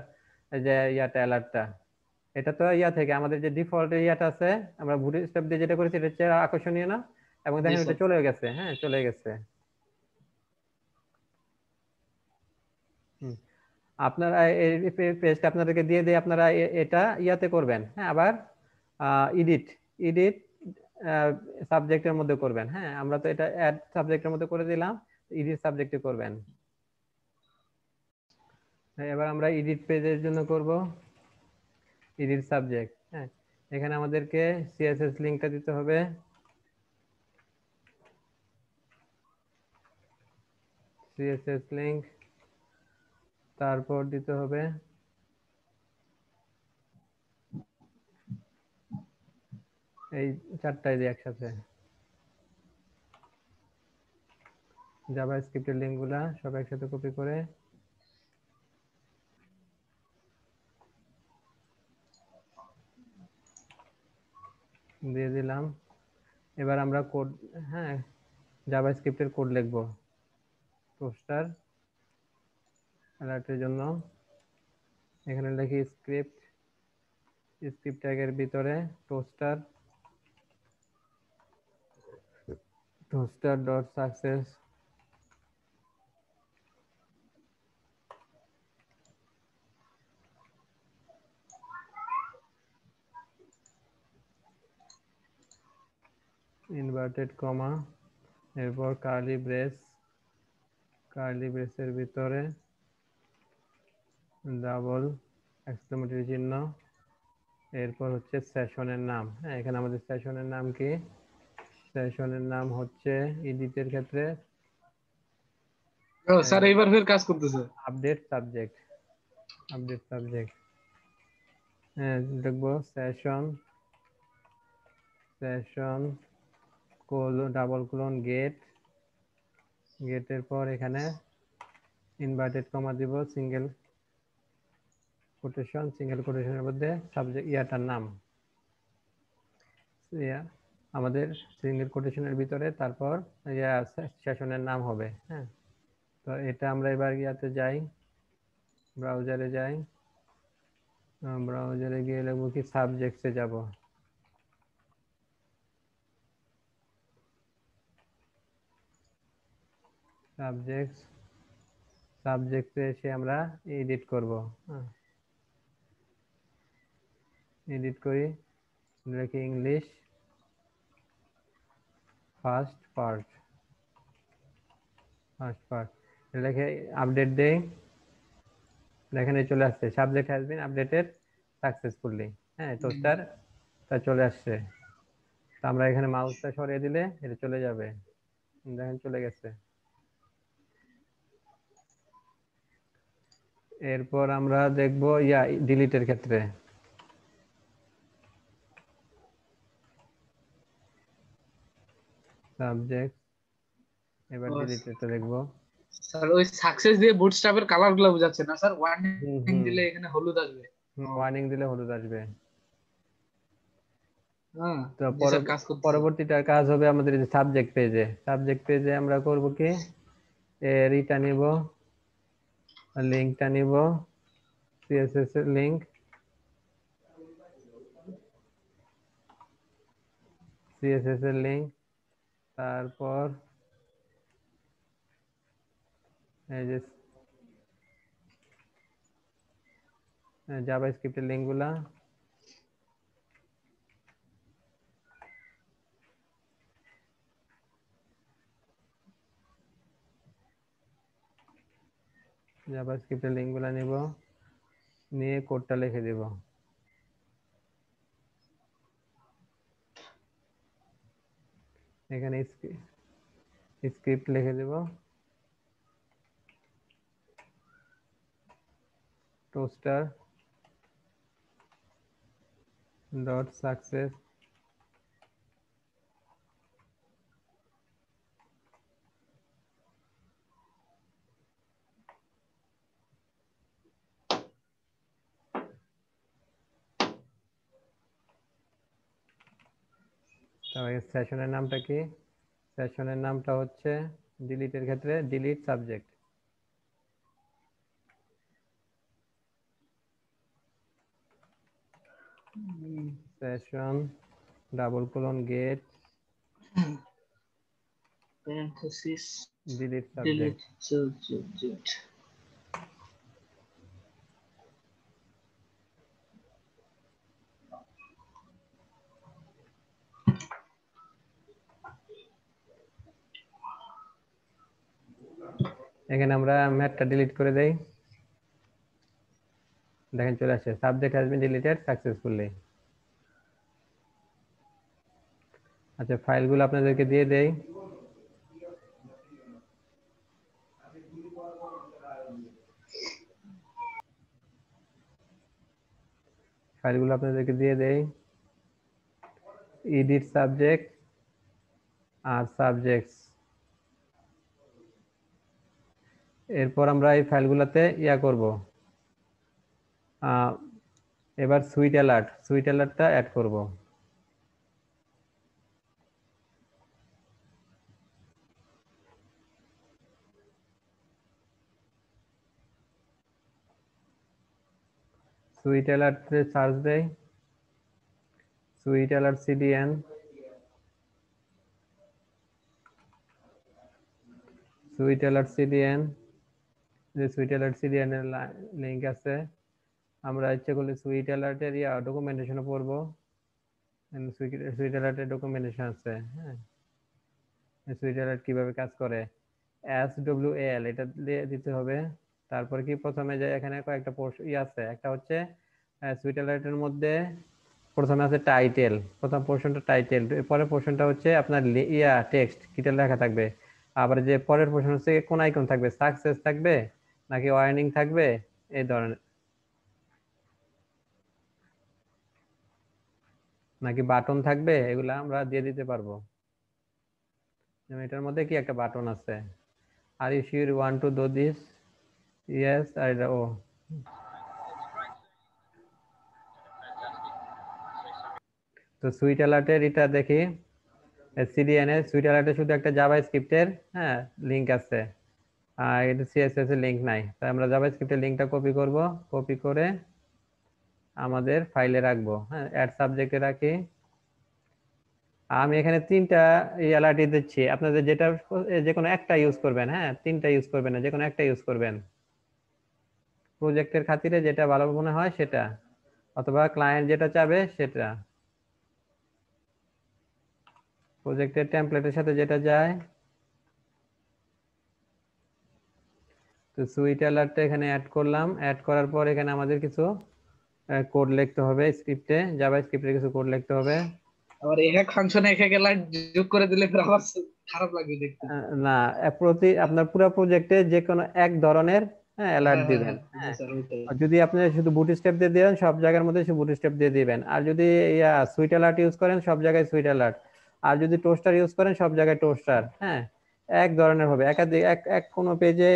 যে ইয়াটা অ্যালার্টটা, এটা তো ইয়া থেকে আমাদের যে ডিফল্ট ইয়াটা আছে, আমরা বুট স্টেপ দিয়ে যেটা করেছি এটা হচ্ছে আকর্ষণীয় না, এবং জি দেখেন এটা স্যার। চলে গেছে, হ্যাঁ চলে গেছে। হুম, আপনারা এই পেজটা আপনাদেরকে দিয়ে দিয়ে আপনারা এটা ইয়াতে করবেন, হ্যাঁ আবার এডিট, এডিট সাবজেক্টের মধ্যে করবেন। হ্যাঁ আমরা তো এটা অ্যাড সাবজেক্টের মধ্যে করে দিলাম, এডিট সাবজেক্টে করবেন। হ্যাঁ, এবার আমরা এডিট পেজের জন্য করব এডিট সাবজেক্ট। হ্যাঁ এখানে আমাদেরকে সিএসএস লিংকটা দিতে হবে, সিএসএস লিংক, তারপর দিতে হবে এই চারটাই দিয়ে একসাথে জাভা স্ক্রিপ্টের লিঙ্কগুলা সব একসাথে কপি করে দিয়ে দিলাম। এবার আমরা কোড, হ্যাঁ জাভা স্ক্রিপ্টের কোড লিখবো টোস্টার অ্যালার্টের জন্য। এখানে লিখি স্ক্রিপ্ট, স্ক্রিপ্ট ট্যাগের ভিতরে toaster, toaster dot success, inverted comma, এরপর কার্লি ব্রেস, কার্লি ব্রেসের ভিতরে ডাবল এক্সক্লেমেটরি চিহ্ন, এরপর হচ্ছে সেশনের নাম। হ্যাঁ এখানে আমাদের সেশনের নাম কি, সেশনের নাম হচ্ছে এডিটের ক্ষেত্রে ও স্যার এইবার ফের কাজ করতেছে। আপডেট সাবজেক্ট, আপডেট সাবজেক্ট, হ্যাঁ দেখবো session, session double colon get, গেটের পর এখানে ইনভার্টেড কমা দিব, সিঙ্গেল কোটেশন, সিঙ্গেল কোটেশনের মধ্যে সাবজেক্ট ইয়াটার নাম, ইয়া আমাদের সিঙ্গেল কোটেশনের ভিতরে তারপর ইয়া সেশনের নাম হবে। হ্যাঁ তো এটা আমরা এবার ইয়াতে যাই, ব্রাউজারে যাই, ব্রাউজারে গিয়ে লিখবো কি সাবজেক্টসে যাব, সাবজেক্টস, সাবজেক্টে এসে আমরা এডিট করব। এডিট করি, লিখি ইংলিশ ফার্স্ট পার্ট, লিখে আপডেট দেই। দেখেন এই চলে আসছে, subject has bin updated successfully. হ্যাঁ, টোস্টার তা চলে আসছে। তো আমরা এখানে মাউসটা সরিয়ে দিলে এটা চলে যাবে, দেখেন চলে গেছে। এরপর আমরা দেখব ডিলিটের ক্ষেত্রে। সাবজেক্ট, এবার ডিলিটেরটা দেখব। স্যার ওই সাকসেস দিয়ে বুটস্ট্র্যাপের কালার গুলো বোঝাচ্ছে না স্যার? ওয়ার্নিং দিলে এখানে হলুদ আসবে। ওয়ার্নিং দিলে হলুদ আসবে। হ্যাঁ, তো জি স্যার, কাজ করতেছে। পরবর্তীটা কাজ হবে আমাদের যে সাবজেক্ট পেজে। সাবজেক্ট পেজে আমরা করব কি, এর ইটা নিব, লিংকটা নিব, সিএসএস এর লিংক, তারপর এই যে জাভাস্ক্রিপ্টের লিঙ্কগুলা, নিব, নিয়ে কোডটা লিখে দিব। এখানে স্ক্রিপ্ট লিখে দিব, টোস্টার ডট সাকসেস তারপরে সেশনের নামটা কি, সেশনের নামটা হচ্ছে ডিলিটের ক্ষেত্রে delete subject. Session double colon get parenthesis delete delete subject. Subject. এখানে আমরা ম্যাথটা ডিলিট করে দেই, দেখেন চলে আসছে subject has been deleted successfully. আচ্ছা, ফাইলগুলো আপনাদেরকে দিয়ে দেই। ফাইলগুলো আপনাদেরকে দিয়ে দেই, এডিট সাবজেক্ট আর সাবজেক্টস। এরপর আমরা এই ফাইলগুলোতে করব, এবার সুইট অ্যালার্টটা অ্যাড করব। সুইট অ্যালার্টে সার্চ দেই, sweet alert CDN, sweet alert CDN, যে সুইট অ্যালার্ট সিডিএন এর লিংক আছে। আমরা ইচ্ছে করলে সুইট অ্যালার্টের ডকুমেন্টেশনও পড়বো, সুইট অ্যালার্টের ডকুমেন্টেশন আছে। হ্যাঁ, সুইট অ্যালার্ট কিভাবে কাজ করে, SWAL এটা দিয়ে দিতে হবে। তারপর কি প্রথমে যে এখানে কয়েকটা আছে, একটা হচ্ছে সুইট অ্যালার্টের মধ্যে প্রথমে আছে টাইটেল, প্রথম পোর্শনটা টাইটেল, পরের পোর্শনটা হচ্ছে আপনার টেক্সট কিটা লেখা থাকবে। আবার যে পরের পোর্শন হচ্ছে কোন আইকন থাকবে, সাকসেস থাকবে নাকি ওয়ার্নিং থাকবে, এই ধরনের, নাকি বাটন থাকবে, এগুলা আমরা দিয়ে দিতে পারবো। যেমন এটার মধ্যে কি একটা বাটন আছে, are you sure want to do this, yes আর ও। তো সুইট অ্যালার্টের এটা দেখি, সিডিএন এর সুইট অ্যালার্টে শুধু একটা জাভাস্ক্রিপ্টের লিংক আছে, আর এটা সিএসএস এর লিংক নাই। তাই আমরা জাভাস্ক্রিপ্টের লিংকটা কপি করব, কপি করে আমাদের ফাইলে রাখবো। হ্যাঁ, অ্যাড সাবজেক্টে রাখি। আমি এখানে তিনটা অ্যালার্ট দিচ্ছি, আপনাদের যেটা যে কোনো একটা ইউজ করবেন। হ্যাঁ, তিনটা ইউজ করবেন না, যে কোনো একটা ইউজ করবেন। প্রজেক্টের খাতিরে যেটা ভালো মনে হয় সেটা, অথবা ক্লায়েন্ট যেটা চাবে সেটা, প্রজেক্টের টেমপ্লেটের সাথে যেটা যায়। তো সুইট অ্যালার্টটা এখানে অ্যাড করলাম, অ্যাড করার পর এখানে আমাদের কিছু কোড লিখতে হবে স্ক্রিপ্টে, জাভা স্ক্রিপ্টে কিছু কোড লিখতে হবে। আবার এক ফাংশনে এক লাইন যোগ করে দিলে ফির আবার খারাপ লাগবে দেখতে। না, প্রতি আপনার পুরো প্রজেক্টে যে কোনো এক ধরনের অ্যালার্ট হ্যাঁ হ্যাঁ দিবেন। হ্যাঁ জি হ্যাঁ, স্যার ওইটাই। আর যদি আপনি শুধু বুটস্ট্র্যাপ দিয়ে দেন সব জায়গার মধ্যে শুধু বুটস্ট্র্যাপ দিয়ে দিবেন, আর যদি সুইট অ্যালার্ট ইউজ করেন সব জায়গায় সুইট অ্যালার্ট, আর যদি টোস্টার ইউজ করেন সব জায়গায় টোস্টার। হ্যাঁ, এক ধরনের হবে, একাধিক এক এক কোনো পেজে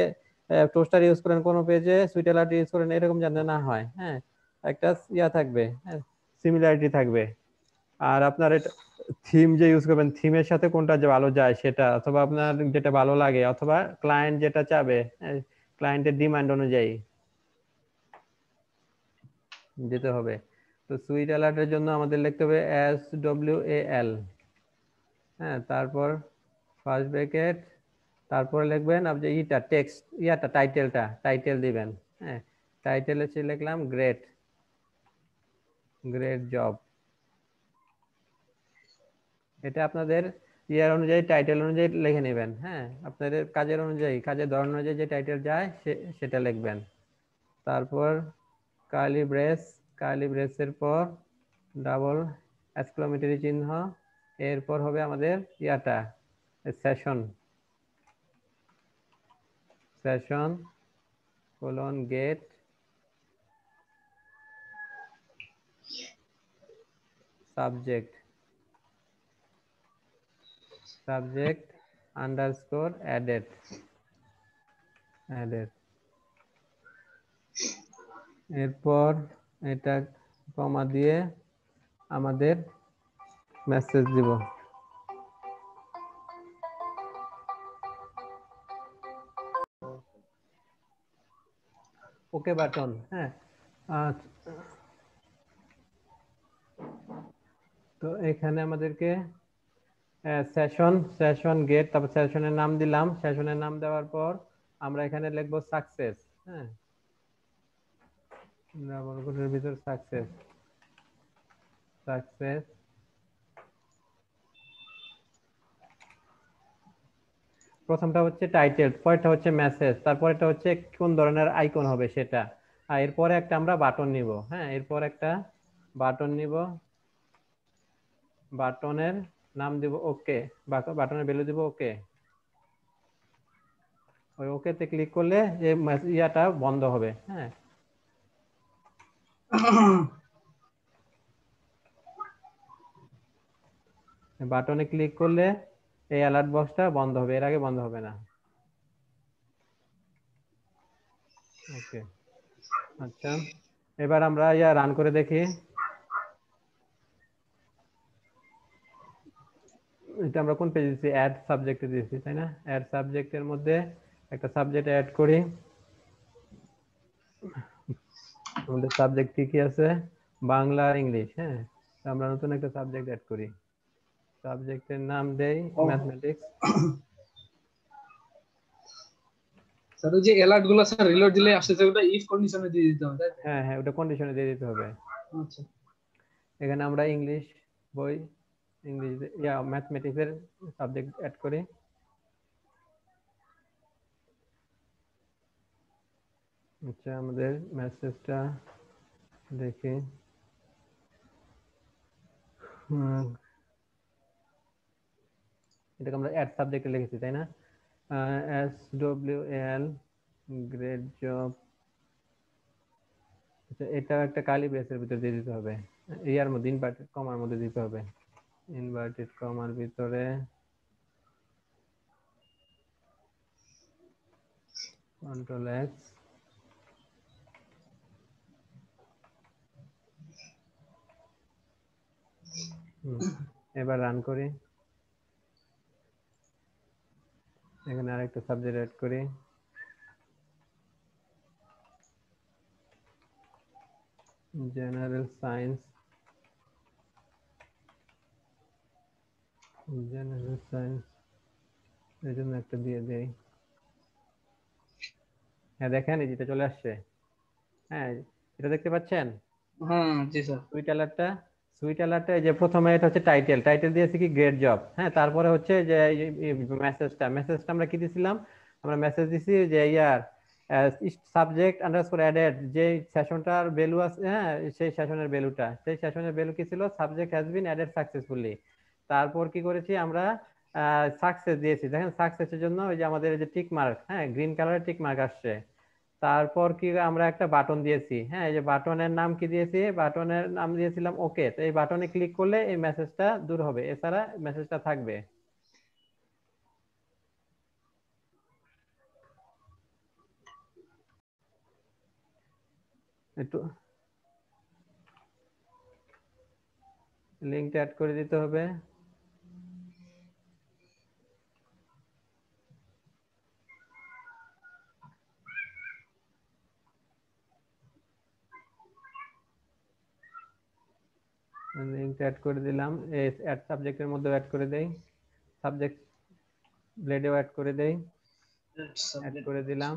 টোস্টার ইউজ করেন, কোনো পেজে সুইট অ্যালার্ট ইউজ করেন, এরকম যাতে না হয়। হ্যাঁ, একটা থাকবে, হ্যাঁ, সিমিলারিটি থাকবে। আর আপনার এটা থিম যে ইউজ করবেন, থিমের সাথে কোনটা যে ভালো যায় সেটা, অথবা আপনার যেটা ভালো লাগে, অথবা ক্লায়েন্ট যেটা চাবে, ক্লায়েন্টের ডিমান্ড অনুযায়ী যেতে হবে। তো সুইট অ্যালার্টের জন্য আমাদের লিখতে হবে SWAL। হ্যাঁ, তারপর ফার্স্ট ব্র্যাকেট, তারপরে লিখবেন আপনি টেক্সট, টাইটেল দিবেন। হ্যাঁ, টাইটেল হচ্ছে লিখলাম গ্রেট, গ্রেট জব। এটা আপনাদের অনুযায়ী, টাইটেল অনুযায়ী লিখে নেবেন। হ্যাঁ, আপনাদের কাজের অনুযায়ী, কাজের ধরন অনুযায়ী যে টাইটেল যায় সেটা লিখবেন। তারপর কার্লি ব্রেস, কার্লি ব্রেসের পর ডাবল এক্সক্লামেটরি চিহ্ন, এরপর হবে আমাদের session, session colon get subject, subject underscore added, added. এরপর এটা কমা দিয়ে আমাদের মেসেজ দিব। Okay button. হ্যাঁ, তো এখানে আমাদেরকে সেশন, সেশন গেট, তারপর সেশনের নাম দিলাম। সেশনের নাম দেওয়ার পর আমরা এখানে লিখবো সাকসেস। হ্যাঁ, ডাবল কোটের ভিতর সাকসেস, সাকসেস। প্রথমটা হচ্ছে টাইটেল, পরেরটা হচ্ছে মেসেজ, তারপরেরটা হচ্ছে কোন ধরনের আইকন হবে সেটা, আর এরপরে একটা আমরা বাটন নিব। হ্যাঁ, এরপর একটা বাটন নিব, বাটনের নাম দিব ওকে, বাটনের ভ্যালু দিব ওকে। ওই ওকেতে ক্লিক করলে যে বন্ধ হবে। হ্যাঁ, বাটনে ক্লিক করলে এই অ্যালার্ট বক্সটা বন্ধ হবে, এর আগে বন্ধ হবে না। ওকে, আচ্ছা, এবার আমরা রান করে দেখি। এটা আমরা কোন পেজে দিয়েছি? অ্যাড সাবজেক্টে দিয়েছি, তাই না? অ্যাড সাবজেক্টের মধ্যে একটা সাবজেক্ট অ্যাড করি। আমাদের সাবজেক্ট কি কি আছে? বাংলা আর ইংলিশ। হ্যাঁ, তো আমরা নতুন একটা সাবজেক্ট অ্যাড করি, সাবজেক্টের নাম দেই ও ম্যাথমেটিক্স। স্যার ওই যে অ্যালার্ট গুলো স্যার রিলোড দিলে আসছে ওটা ইফ কন্ডিশনে দিয়ে দিতে হবে তাই তো? হ্যাঁ হ্যাঁ, ওটা কন্ডিশনে দিয়ে দিতে হবে। আচ্ছা। এখানে আমরা ইংলিশ বই, ইংলিশ ম্যাথমেটিক্স এর সাবজেক্ট অ্যাড করি। আচ্ছা, আমাদের মেসেজটা দেখি। এটাকে আমরা অ্যাড সাবজেক্টে লিখেছি, তাই না? SWAL great job. আচ্ছা, এটা একটা কালি ব্রেসের ভিতরে দিয়ে দিতে হবে, ইয়ার মধ্যে ইনভার্টেড কমার মধ্যে দিতে হবে, ইনভার্টেড কমার ভিতরে কন্ট্রোল এক্স। এবার রান করি। এখানে আরেকটা সাবজেক্ট অ্যাড করি, জেনারেল সায়েন্স, জেনারেল সায়েন্স এর জন্য একটা দিয়ে দেই। হ্যাঁ, দেখেন এই যেটা চলে আসছে। হ্যাঁ, এটা দেখতে পাচ্ছেন হ্যাঁ জি স্যার। সুইট অ্যালার্টটা। সুইট অ্যালার্টটা এই যে প্রথমে এটা হচ্ছে টাইটেল, টাইটেল দিয়েছি কি গ্রেট জব। হ্যাঁ, তারপরে হচ্ছে যে মেসেজটা, মেসেজটা আমরা কি দিছিলাম, আমরা মেসেজ দিছি যে ইয়ার সাবজেক্ট আন্ডারস্কোর অ্যাডেড, যে সেশনটার ভ্যালু আছে, হ্যাঁ সেই সেশনের ভ্যালুটা, সেই সেশনের ভ্যালু কি ছিল, subject has been added successfully. তারপর কি করেছি আমরা, সাকসেস দিয়েছি। দেখেন সাকসেসের জন্য ওই যে আমাদের এই যে টিক মার্ক, হ্যাঁ গ্রিন কালারের টিক মার্ক আসছে। তারপর কি আমরা একটা বাটন দিয়েছি, হ্যাঁ এই যে বাটনের নাম কি দিয়েছি, বাটনের নাম দিয়েছিলাম ওকে। তো এই বাটনে ক্লিক করলে এই মেসেজটা দূর হবে, এছাড়া মেসেজটা থাকবে। একটু লিঙ্কটা অ্যাড করে দিতে হবে। লিঙ্কটা অ্যাড করে দিলাম, এই অ্যাড সাবজেক্টের মধ্যে অ্যাড করে দেই, সাবজেক্ট ব্লেডেও অ্যাড করে দেই, অ্যাড সাবজেক্ট। করে দিলাম।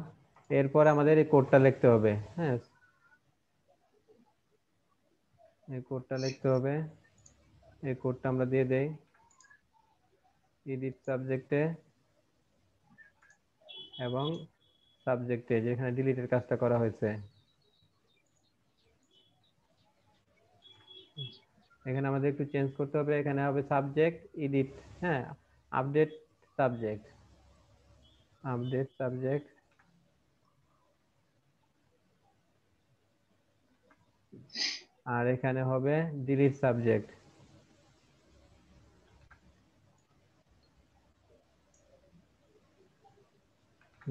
এরপর আমাদের এই কোডটা লিখতে হবে। হ্যাঁ, এই কোডটা লিখতে হবে, এই কোডটা আমরা দিয়ে দেই এডিট সাবজেক্টে এবং সাবজেক্টে, যেখানে ডিলিটের কাজটা করা হয়েছে। এখানে আমাদের একটু চেঞ্জ করতে হবে, এখানে হবে সাবজেক্ট এডিট, হ্যাঁ আপডেট সাবজেক্ট, আপডেট সাবজেক্ট। আর এখানে হবে ডিলিট সাবজেক্ট,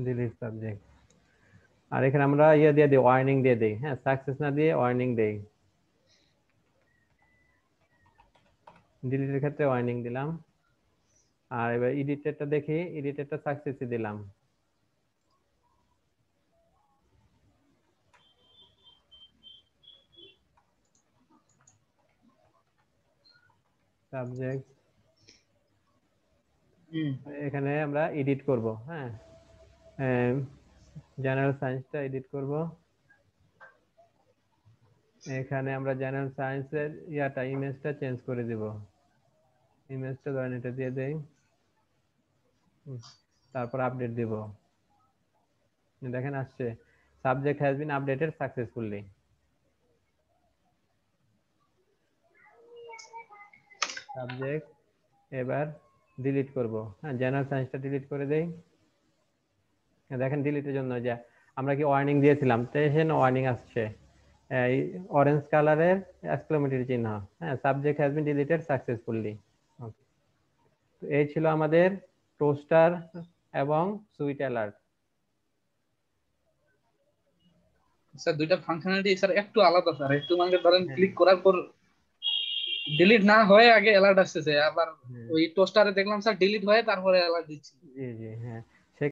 ডিলিট সাবজেক্ট। আর এখানে আমরা ইয়ে দিয়ে দিই, ওয়ার্নিং দিয়ে দিই, হ্যাঁ সাকসেস না দিয়ে ওয়ার্নিং দেই, ডিলিটের ক্ষেত্রে ওয়ার্নিং দিলাম। আর এবার এডিটেরটা দেখি, এডিটেরটা সাকসেসই দিলাম। সাবজেক্ট, এখানে আমরা এডিট করব, হ্যাঁ জেনারেল সায়েন্সটা এডিট করব। এখানে আমরা জেনারেল সায়েন্সের ইয়াটা ইমেজটা চেঞ্জ করে দিব, ইমেজটা ধরেন এটা দিয়ে দেই। তারপর আপডেট দিব, দেখেন আসছে subject has bin updated successfully. Subject, এবার ডিলিট করব, হ্যাঁ জেনারেল সায়েন্সটা ডিলিট করে দেই। দেখেন ডিলিটের জন্য যে আমরা কি ওয়ার্নিং দিয়েছিলাম, তো এখানে ওয়ার্নিং আসছে এই অরেঞ্জ কালারের এক্সক্লেমেটরি চিহ্ন, হ্যাঁ subject has been deleted successfully. Okay, তো এই ছিল আমাদের টোস্টার এবং সুইট অ্যালার্ট। স্যার দুইটা ফাংশনালিটি স্যার একটু আলাদা স্যার, একটু মানে ধরেন হ্যাঁ ক্লিক করার পর ডিলিট না হয়ে আগে অ্যালার্ট আসতেছে, আবার হ্যাঁ, ওই টোস্টারে দেখলাম স্যার ডিলিট হয়ে তারপরে অ্যালার্ট দিচ্ছে। জি জি হ্যাঁ,